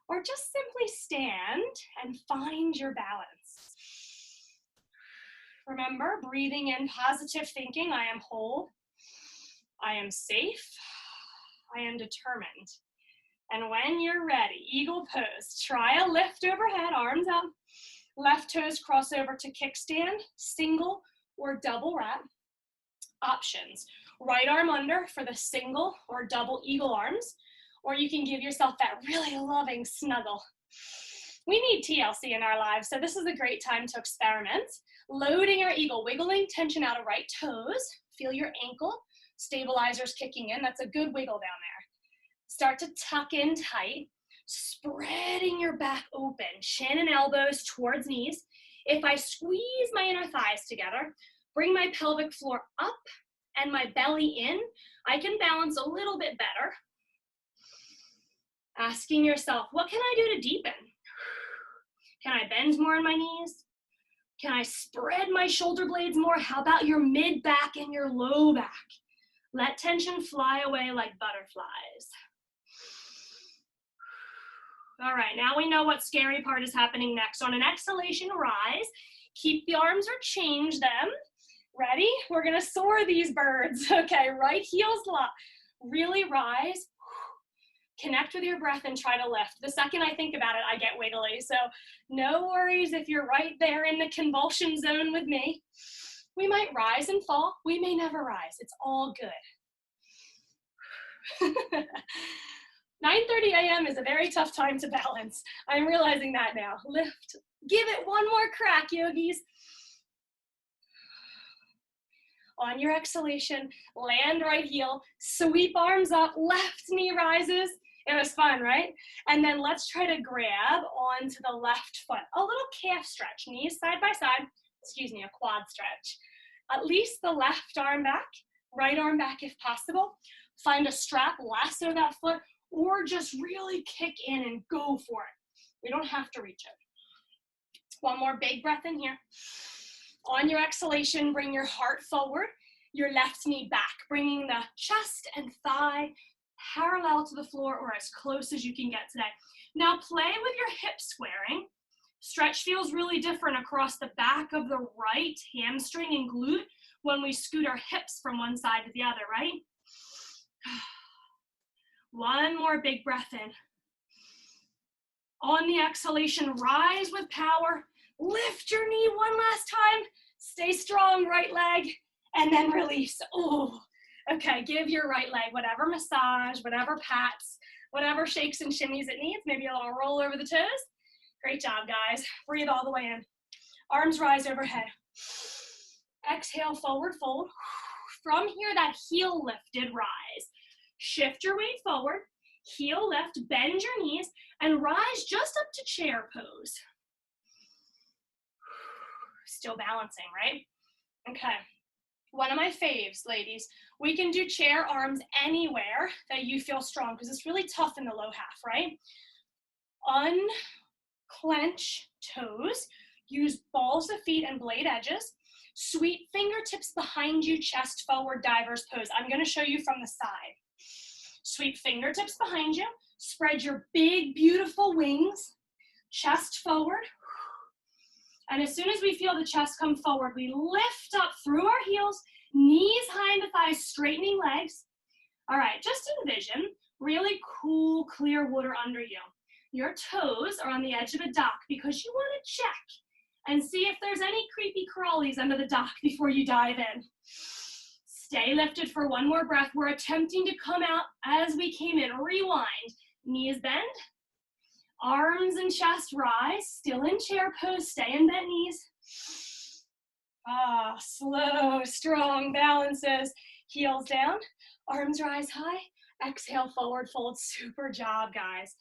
Or just simply stand and find your balance. Remember, breathing in positive thinking. I am whole. I am safe. I am determined. And when you're ready, eagle pose. Try a lift overhead, arms up. Left toes cross over to kickstand, single or double wrap. Options. Right arm under for the single or double eagle arms, or you can give yourself that really loving snuggle. We need TLC in our lives, so this is a great time to experiment. Loading our eagle, wiggling tension out of right toes. Feel your ankle, stabilizers kicking in. That's a good wiggle down there. Start to tuck in tight, spreading your back open, chin and elbows towards knees. If I squeeze my inner thighs together, bring my pelvic floor up and my belly in, I can balance a little bit better. Asking yourself, what can I do to deepen? Can I bend more in my knees? Can I spread my shoulder blades more? How about your mid back and your low back? Let tension fly away like butterflies. All right, now we know what scary part is happening next. On an exhalation, rise. Keep the arms or change them. Ready? We're gonna soar these birds. Okay, right heel's locked. Really rise. Connect with your breath and try to lift. The second I think about it, I get wiggly. So no worries if you're right there in the convulsion zone with me. We might rise and fall. We may never rise. It's all good. 9:30 a.m. is a very tough time to balance. I'm realizing that now. Lift. Give it one more crack, yogis. On your exhalation, land right heel, sweep arms up, left knee rises. It was fun, right? And then let's try to grab onto the left foot. A little calf stretch, knees side by side. Excuse me, a quad stretch. At least the left arm back, right arm back if possible. Find a strap, lasso that foot, or just really kick in and go for it. We don't have to reach it. One more big breath in here. On your exhalation, bring your heart forward, your left knee back, bringing the chest and thigh parallel to the floor or as close as you can get today. Now play with your hip squaring. Stretch feels really different across the back of the right hamstring and glute when we scoot our hips from one side to the other, right? One more big breath in. On the exhalation, rise with power. Lift your knee one last time. Stay strong, right leg, and then release. Oh, okay, give your right leg whatever massage, whatever pats, whatever shakes and shimmies it needs. Maybe a little roll over the toes. Great job, guys. Breathe all the way in. Arms rise overhead. Exhale, forward fold. From here, that heel lifted rise. Shift your weight forward, heel lift, bend your knees, and rise just up to chair pose. Still balancing, right? Okay. One of my faves, ladies. We can do chair arms anywhere that you feel strong because it's really tough in the low half, right? Unclench toes. Use balls of feet and blade edges. Sweep fingertips behind you, chest forward, diver's pose. I'm going to show you from the side. Sweep fingertips behind you. Spread your big, beautiful wings. Chest forward. And as soon as we feel the chest come forward, we lift up through our heels, knees high into thighs, straightening legs. All right, just envision really cool, clear water under you. Your toes are on the edge of a dock because you want to check and see if there's any creepy crawlies under the dock before you dive in. Stay lifted for one more breath. We're attempting to come out as we came in. Rewind. Knees bend. Arms and chest rise. Still in chair pose. Stay in bent knees. Slow, strong balances. Heels down. Arms rise high. Exhale, forward fold. Super job, guys.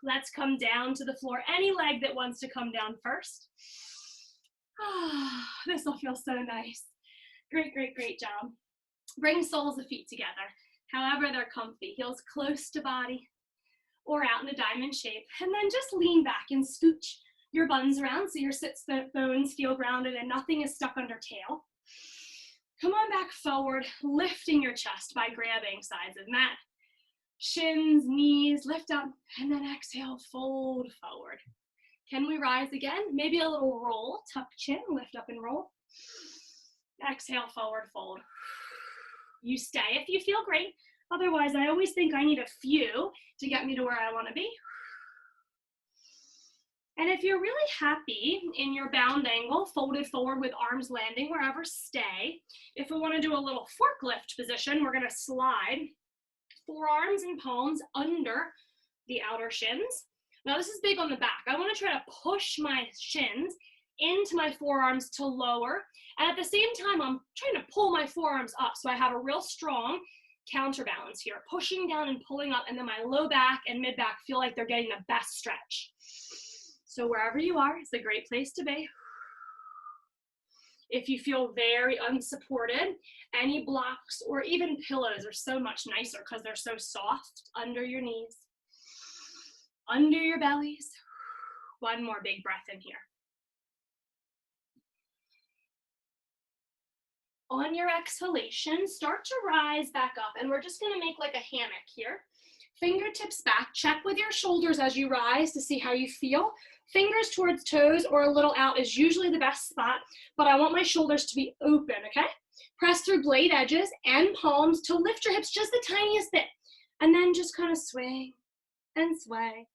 Let's come down to the floor. Any leg that wants to come down first. This will feel so nice. Great, great, great job. Bring soles of feet together, however they're comfy. Heels close to body or out in a diamond shape. And then just lean back and scooch your buns around so your sit bones feel grounded and nothing is stuck under tail. Come on back forward, lifting your chest by grabbing sides of mat. Shins, knees, lift up, and then exhale, fold forward. Can we rise again? Maybe a little roll, tuck chin, lift up and roll. Exhale, forward fold. You stay if you feel great. Otherwise, I always think I need a few to get me to where I want to be. And if you're really happy in your bound angle, folded forward with arms landing wherever, stay. If we want to do a little forklift position, we're going to slide forearms and palms under the outer shins. Now this is big on the back. I want to try to push my shins into my forearms to lower. And at the same time, I'm trying to pull my forearms up so I have a real strong counterbalance here, pushing down and pulling up, and then my low back and mid back feel like they're getting the best stretch. So wherever you are, it's a great place to be. If you feel very unsupported, any blocks or even pillows are so much nicer because they're so soft under your knees, under your bellies. One more big breath in here. On your exhalation, start to rise back up, and we're just going to make like a hammock here. Fingertips back, check with your shoulders as you rise to see how you feel. Fingers towards toes or a little out is usually the best spot, but I want my shoulders to be open, okay? Press through blade edges and palms to lift your hips just the tiniest bit, and then just kind of swing and sway,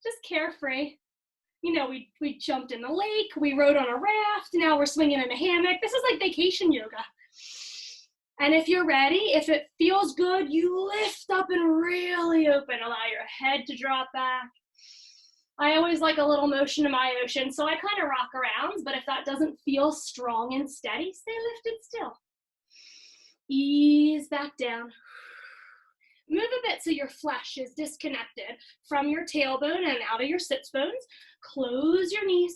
just carefree. You know, we jumped in the lake, we rode on a raft, now we're swinging in a hammock. This is like vacation yoga. And if you're ready, if it feels good, you lift up and really open. Allow your head to drop back. I always like a little motion in my ocean, so I kind of rock around, but if that doesn't feel strong and steady, stay lifted still. Ease back down. Move a bit so your flesh is disconnected from your tailbone and out of your sits bones. Close your knees.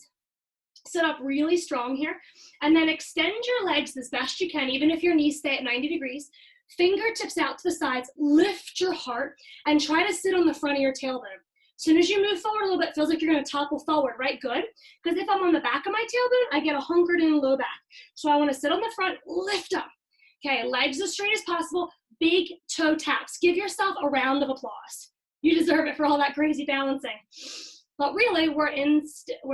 Sit up really strong here, and then extend your legs as best you can, even if your knees stay at 90 degrees. Fingertips out to the sides, lift your heart, and try to sit on the front of your tailbone. As soon as you move forward a little bit, it feels like you're going to topple forward, right? Good. Because if I'm on the back of my tailbone, I get a hunkered in low back. So I want to sit on the front, lift up. Okay, legs as straight as possible, big toe taps. Give yourself a round of applause. You deserve it for all that crazy balancing. But really, we're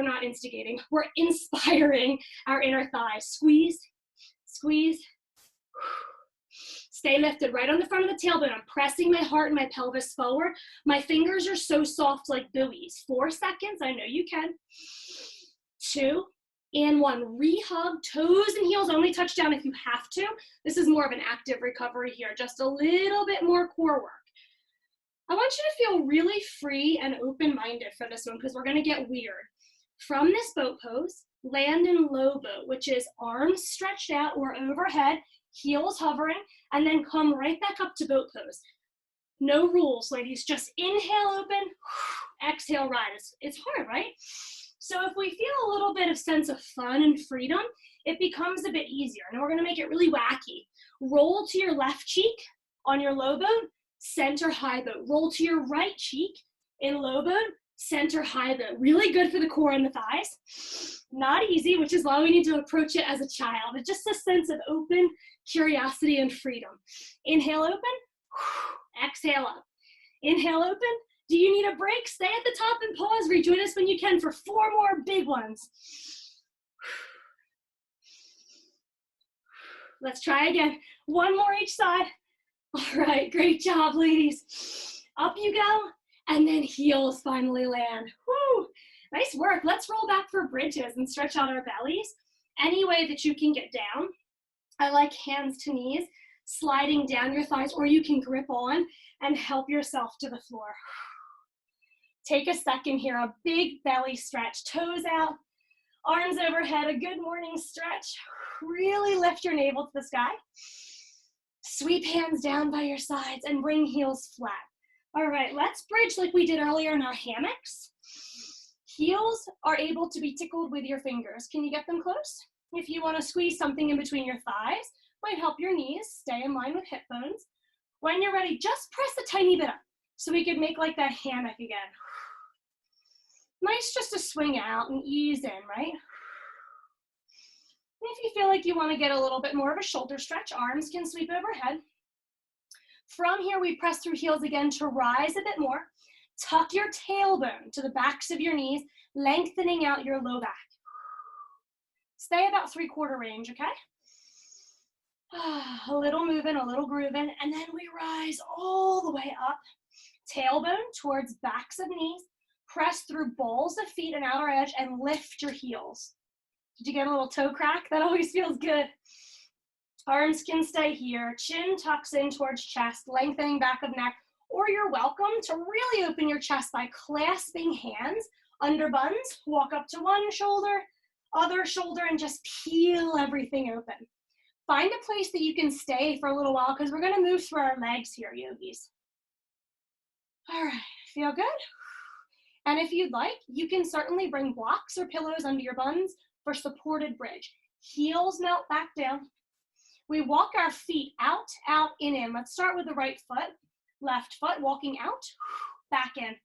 not instigating, we're inspiring our inner thighs. Squeeze, squeeze. Stay lifted right on the front of the tailbone. I'm pressing my heart and my pelvis forward. My fingers are so soft like buoys. 4 seconds, I know you can. 2 and 1. Re-hug, toes and heels only touch down if you have to. This is more of an active recovery here, just a little bit more core work. I want you to feel really free and open-minded for this one because we're gonna get weird. From this boat pose, land in low boat, which is arms stretched out or overhead, heels hovering, and then come right back up to boat pose. No rules, ladies, just inhale open, exhale rise. It's hard, right? So if we feel a little bit of sense of fun and freedom, it becomes a bit easier. And we're gonna make it really wacky. Roll to your left cheek on your low boat, center high boat. Roll to your right cheek in low boat, center high boat. Really good for the core and the thighs. Not easy, which is why we need to approach it as a child. It's just a sense of open curiosity and freedom. Inhale open, exhale up. Inhale open. Do you need a break? Stay at the top and pause. Rejoin us when you can for 4 more big ones. Let's try again. 1 more each side. All right, great job, ladies. Up you go, and then heels finally land. Woo! Nice work. Let's roll back for bridges and stretch out our bellies. Any way that you can get down. I like hands to knees, sliding down your thighs, or you can grip on and help yourself to the floor. Take a second here, a big belly stretch, toes out, arms overhead, a good morning stretch. Really lift your navel to the sky. Sweep hands down by your sides and bring heels flat. All right, let's bridge like we did earlier in our hammocks. Heels are able to be tickled with your fingers. Can you get them close? If you want to squeeze something in between your thighs, might help your knees stay in line with hip bones. When you're ready, just press a tiny bit up so we could make like that hammock again. Nice just to swing out and ease in, right? If you feel like you want to get a little bit more of a shoulder stretch, arms can sweep overhead. From here, we press through heels again to rise a bit more. Tuck your tailbone to the backs of your knees, lengthening out your low back. Stay about 3/4 range, okay? A little moving, a little grooving, and then we rise all the way up. Tailbone towards backs of knees. Press through balls of feet and outer edge and lift your heels. Did you get a little toe crack? That always feels good. Arms can stay here. Chin tucks in towards chest, lengthening back of neck. Or you're welcome to really open your chest by clasping hands under buns. Walk up to one shoulder, other shoulder, and just peel everything open. Find a place that you can stay for a little while because we're going to move through our legs here, yogis. All right, feel good? And if you'd like, you can certainly bring blocks or pillows under your buns for supported bridge. Heels melt back down. We walk our feet out, out, in. Let's start with the right foot, left foot, walking out, back in.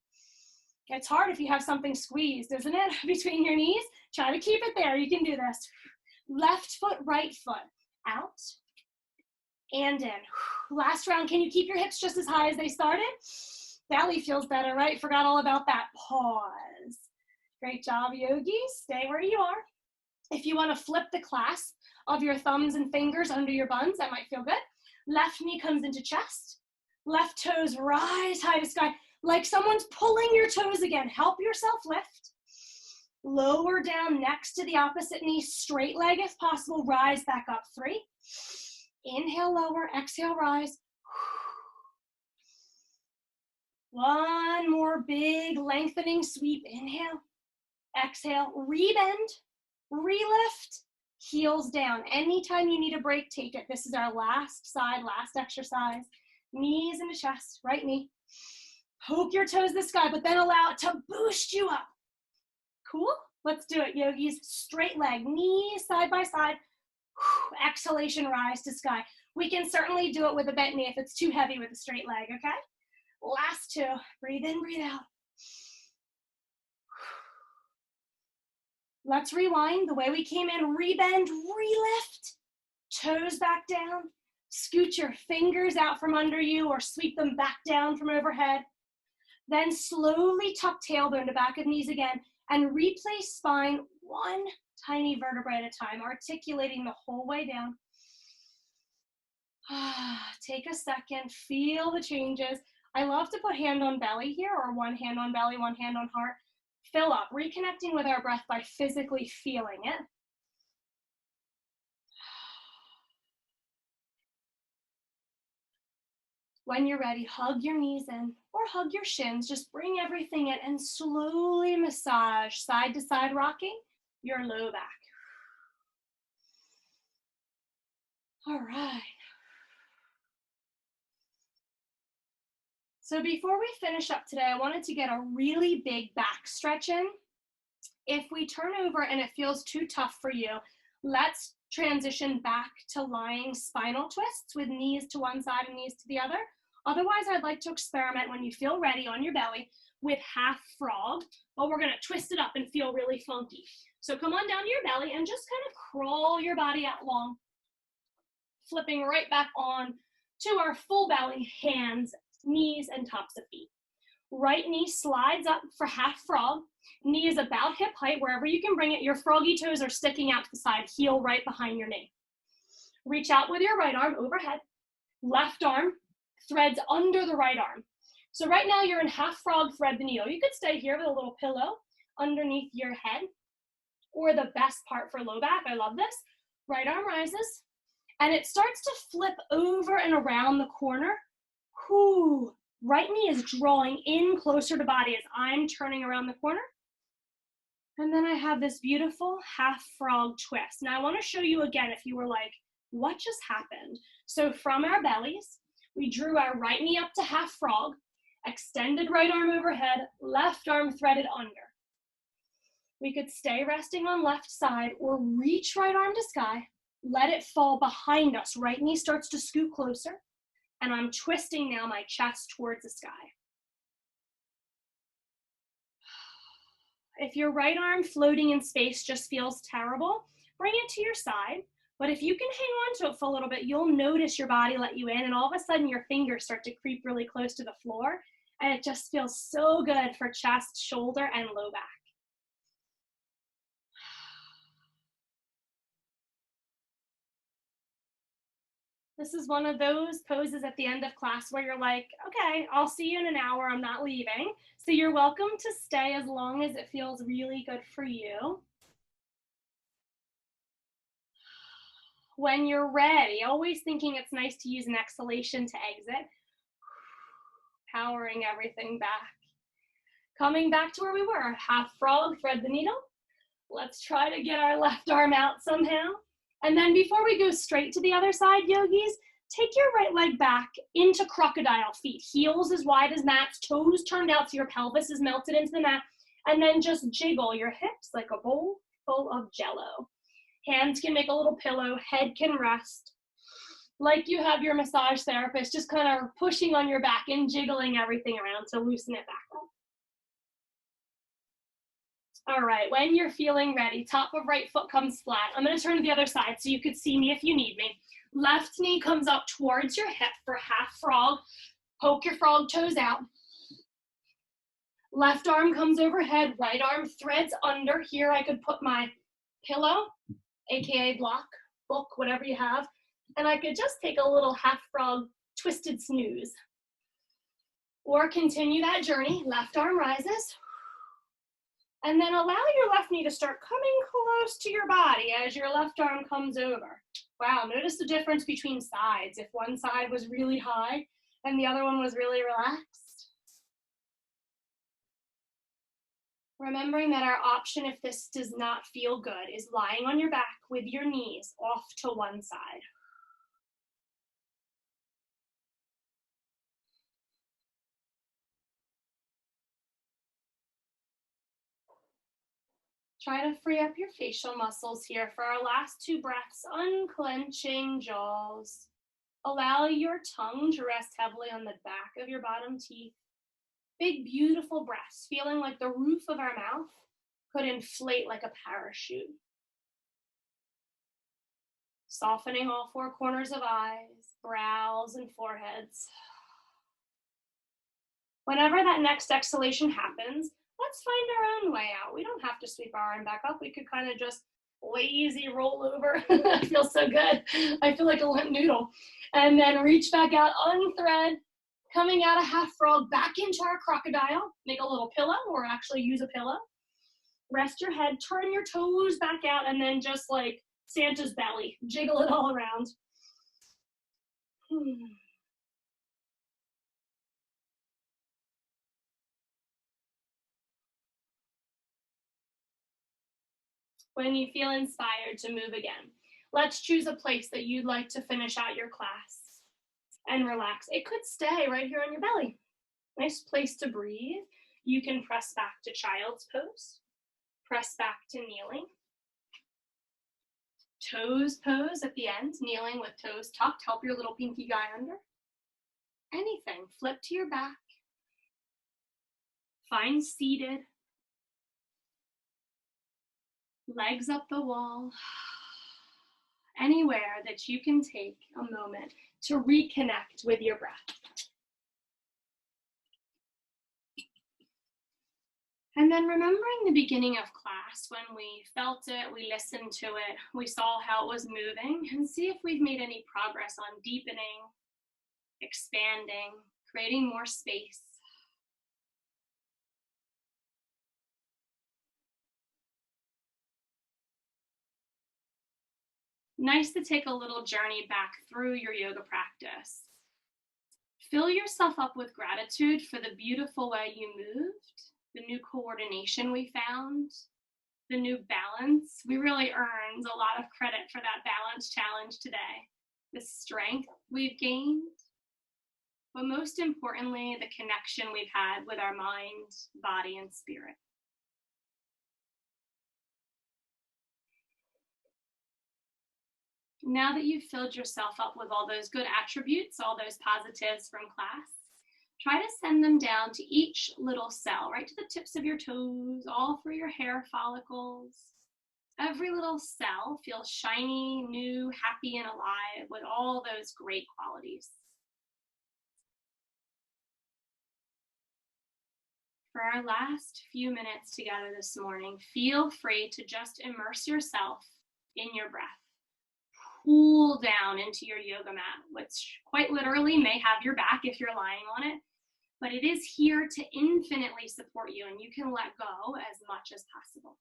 It's hard if you have something squeezed, isn't it, between your knees? Try to keep it there. You can do this. Left foot, right foot, out and in. Last round, can you keep your hips just as high as they started? Belly feels better, right? Forgot all about that. Pause. Great job, yogis. Stay where you are. If you want to flip the clasp of your thumbs and fingers under your buns, that might feel good. Left knee comes into chest. Left toes rise high to sky, like someone's pulling your toes again. Help yourself lift. Lower down next to the opposite knee, straight leg if possible, rise back up. 3. Inhale, lower, exhale, rise. One more big lengthening sweep. Inhale, exhale, rebend, relift, heels down. Anytime you need a break, take it. This is our last side, last exercise. Knees into chest, right knee. Poke your toes to the sky, but then allow it to boost you up. Cool? Let's do it, yogis. Straight leg, knees side by side. Exhalation, rise to sky. We can certainly do it with a bent knee if it's too heavy with a straight leg, okay? Last 2. Breathe in, breathe out. Let's rewind the way we came in. Rebend, relift. Toes back down. Scoot your fingers out from under you or sweep them back down from overhead. Then slowly tuck tailbone to back of knees again and replace spine one tiny vertebrae at a time, articulating the whole way down. Take a second, feel the changes. I love to put hand on belly here, or one hand on belly, one hand on heart. Fill up, reconnecting with our breath by physically feeling it. When you're ready, hug your knees in or hug your shins. Just bring everything in and slowly massage side to side, rocking your low back. All right. So before we finish up today, I wanted to get a really big back stretch in. If we turn over and it feels too tough for you, let's transition back to lying spinal twists with knees to one side and knees to the other. Otherwise, I'd like to experiment when you feel ready on your belly with half frog, but we're gonna twist it up and feel really funky. So come on down to your belly and just kind of crawl your body out long, flipping right back on to our full belly, hands, knees, and tops of feet. Right knee slides up for half frog. Knee is about hip height, wherever you can bring it. Your froggy toes are sticking out to the side, heel right behind your knee. Reach out with your right arm overhead. Left arm threads under the right arm. So right now you're in half frog, thread the needle. You could stay here with a little pillow underneath your head, or the best part for low back, I love this, right arm rises, and it starts to flip over and around the corner. Whoo. Right knee is drawing in closer to body as I'm turning around the corner. And then I have this beautiful half frog twist. Now I want to show you again if you were like, what just happened? So from our bellies, we drew our right knee up to half frog, extended right arm overhead, left arm threaded under. We could stay resting on left side or reach right arm to sky, let it fall behind us. Right knee starts to scoot closer, and I'm twisting now my chest towards the sky. If your right arm floating in space just feels terrible, bring it to your side. But if you can hang on to it for a little bit, you'll notice your body let you in, and all of a sudden your fingers start to creep really close to the floor, and it just feels so good for chest, shoulder, and low back. This is one of those poses at the end of class where you're like, okay, I'll see you in an hour, I'm not leaving. So you're welcome to stay as long as it feels really good for you. When you're ready, always thinking it's nice to use an exhalation to exit. Powering everything back. Coming back to where we were, half frog, thread the needle. Let's try to get our left arm out somehow. And then before we go straight to the other side, yogis, take your right leg back into crocodile feet. Heels as wide as mats, toes turned out so your pelvis is melted into the mat. And then just jiggle your hips like a bowl full of jello. Hands can make a little pillow, head can rest. Like you have your massage therapist, just kind of pushing on your back and jiggling everything around to loosen it back up. All right, when you're feeling ready, top of right foot comes flat. I'm gonna turn to the other side so you could see me if you need me. Left knee comes up towards your hip for half frog. Poke your frog toes out. Left arm comes overhead, right arm threads under. Here I could put my pillow, AKA block, book, whatever you have, and I could just take a little half frog twisted snooze. Or continue that journey, left arm rises, and then allow your left knee to start coming close to your body as your left arm comes over. Wow, notice the difference between sides. If one side was really high and the other one was really relaxed. Remembering that our option, if this does not feel good, is lying on your back with your knees off to one side. Try to free up your facial muscles here for our last 2 breaths, unclenching jaws. Allow your tongue to rest heavily on the back of your bottom teeth. Big, beautiful breaths, feeling like the roof of our mouth could inflate like a parachute. Softening all 4 corners of eyes, brows, and foreheads. Whenever that next exhalation happens, let's find our own way out. We don't have to sweep our arm back up. We could kind of just lazy roll over. I feel so good. I feel like a limp noodle. And then reach back out, unthread, coming out of half frog back into our crocodile. Make a little pillow, or actually use a pillow. Rest your head, turn your toes back out, and then just like Santa's belly, jiggle it all around. When you feel inspired to move again, let's choose a place that you'd like to finish out your class and relax. It could stay right here on your belly. Nice place to breathe. You can press back to child's pose, press back to kneeling. Toes pose at the end, kneeling with toes tucked. Help your little pinky guy under. Anything, flip to your back. Find seated. Legs up the wall. Anywhere that you can take a moment to reconnect with your breath. And then remembering the beginning of class, when we felt it, we listened to it, we saw how it was moving, and see if we've made any progress on deepening, expanding, creating more space. Nice to take a little journey back through your yoga practice. Fill yourself up with gratitude for the beautiful way you moved, the new coordination we found, the new balance. We really earned a lot of credit for that balance challenge today. The strength we've gained, but most importantly, the connection we've had with our mind, body, and spirit. Now that you've filled yourself up with all those good attributes, all those positives from class, try to send them down to each little cell, right to the tips of your toes, all through your hair follicles. Every little cell feels shiny, new, happy, and alive with all those great qualities. For our last few minutes together this morning, feel free to just immerse yourself in your breath. Cool down into your yoga mat, which quite literally may have your back if you're lying on it, but it is here to infinitely support you, and you can let go as much as possible.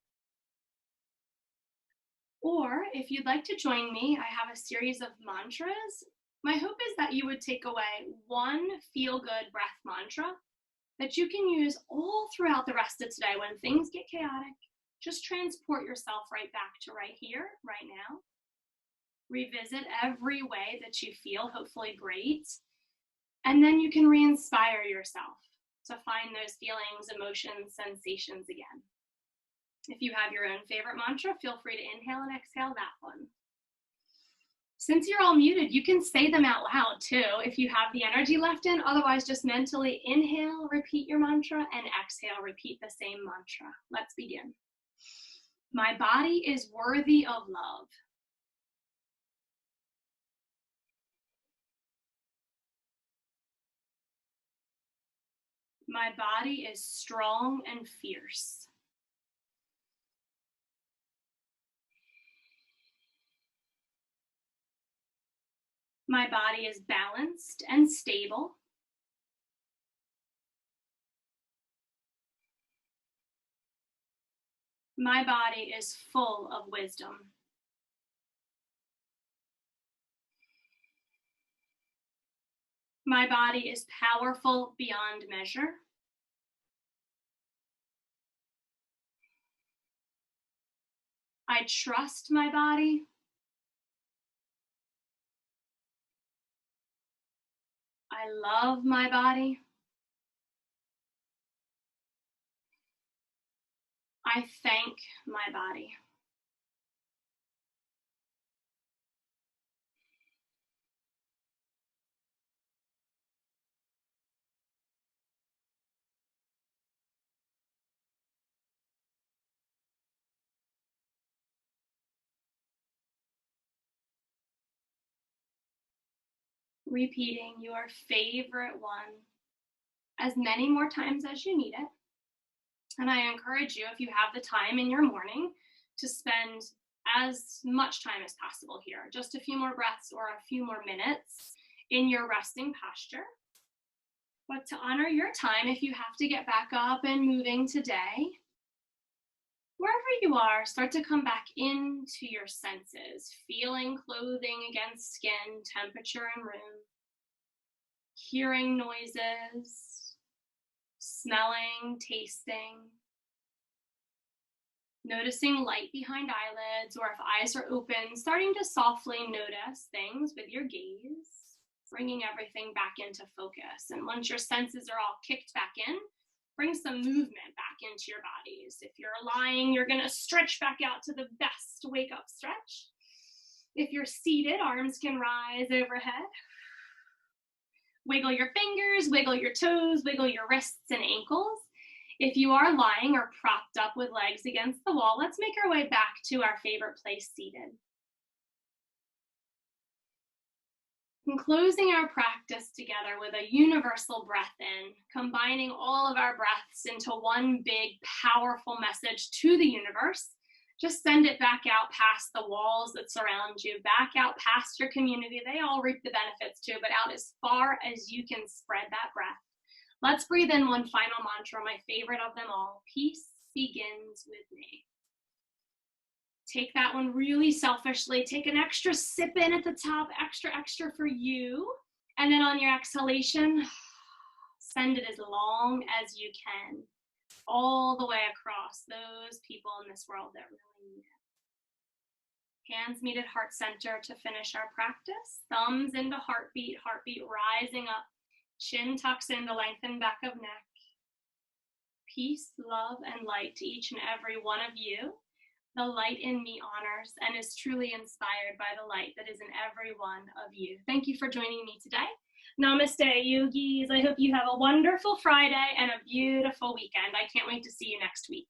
Or if you'd like to join me, I have a series of mantras. My hope is that you would take away one feel-good breath mantra that you can use all throughout the rest of today. When things get chaotic, just transport yourself right back to right here, right now. Revisit every way that you feel, hopefully great. And then you can re-inspire yourself to find those feelings, emotions, sensations again. If you have your own favorite mantra, feel free to inhale and exhale that one. Since you're all muted, you can say them out loud too if you have the energy left in. Otherwise, just mentally inhale, repeat your mantra, and exhale, repeat the same mantra. Let's begin. My body is worthy of love. My body is strong and fierce. My body is balanced and stable. My body is full of wisdom. My body is powerful beyond measure. I trust my body. I love my body. I thank my body. Repeating your favorite one as many more times as you need it. And I encourage you, if you have the time in your morning, to spend as much time as possible here, just a few more breaths or a few more minutes in your resting posture. But to honor your time, if you have to get back up and moving today, wherever you are, start to come back into your senses, feeling clothing against skin, temperature and room, hearing noises, smelling, tasting, noticing light behind eyelids, or if eyes are open, starting to softly notice things with your gaze, bringing everything back into focus. And once your senses are all kicked back in, bring some movement back into your bodies. If you're lying, you're gonna stretch back out to the best wake up stretch. If you're seated, arms can rise overhead. Wiggle your fingers, wiggle your toes, wiggle your wrists and ankles. If you are lying or propped up with legs against the wall, let's make our way back to our favorite place, seated. And closing our practice together with a universal breath in, combining all of our breaths into one big, powerful message to the universe. Just send it back out past the walls that surround you, back out past your community. They all reap the benefits too, but out as far as you can spread that breath. Let's breathe in one final mantra, my favorite of them all. Peace begins with me. Take that one really selfishly. Take an extra sip in at the top, extra for you. And then on your exhalation, send it as long as you can, all the way across those people in this world that really need it. Hands meet at heart center to finish our practice. Thumbs into heartbeat, heartbeat rising up. Chin tucks in the lengthened back of neck. Peace, love, and light to each and every one of you. The light in me honors and is truly inspired by the light that is in every one of you. Thank you for joining me today. Namaste, yogis. I hope you have a wonderful Friday and a beautiful weekend. I can't wait to see you next week.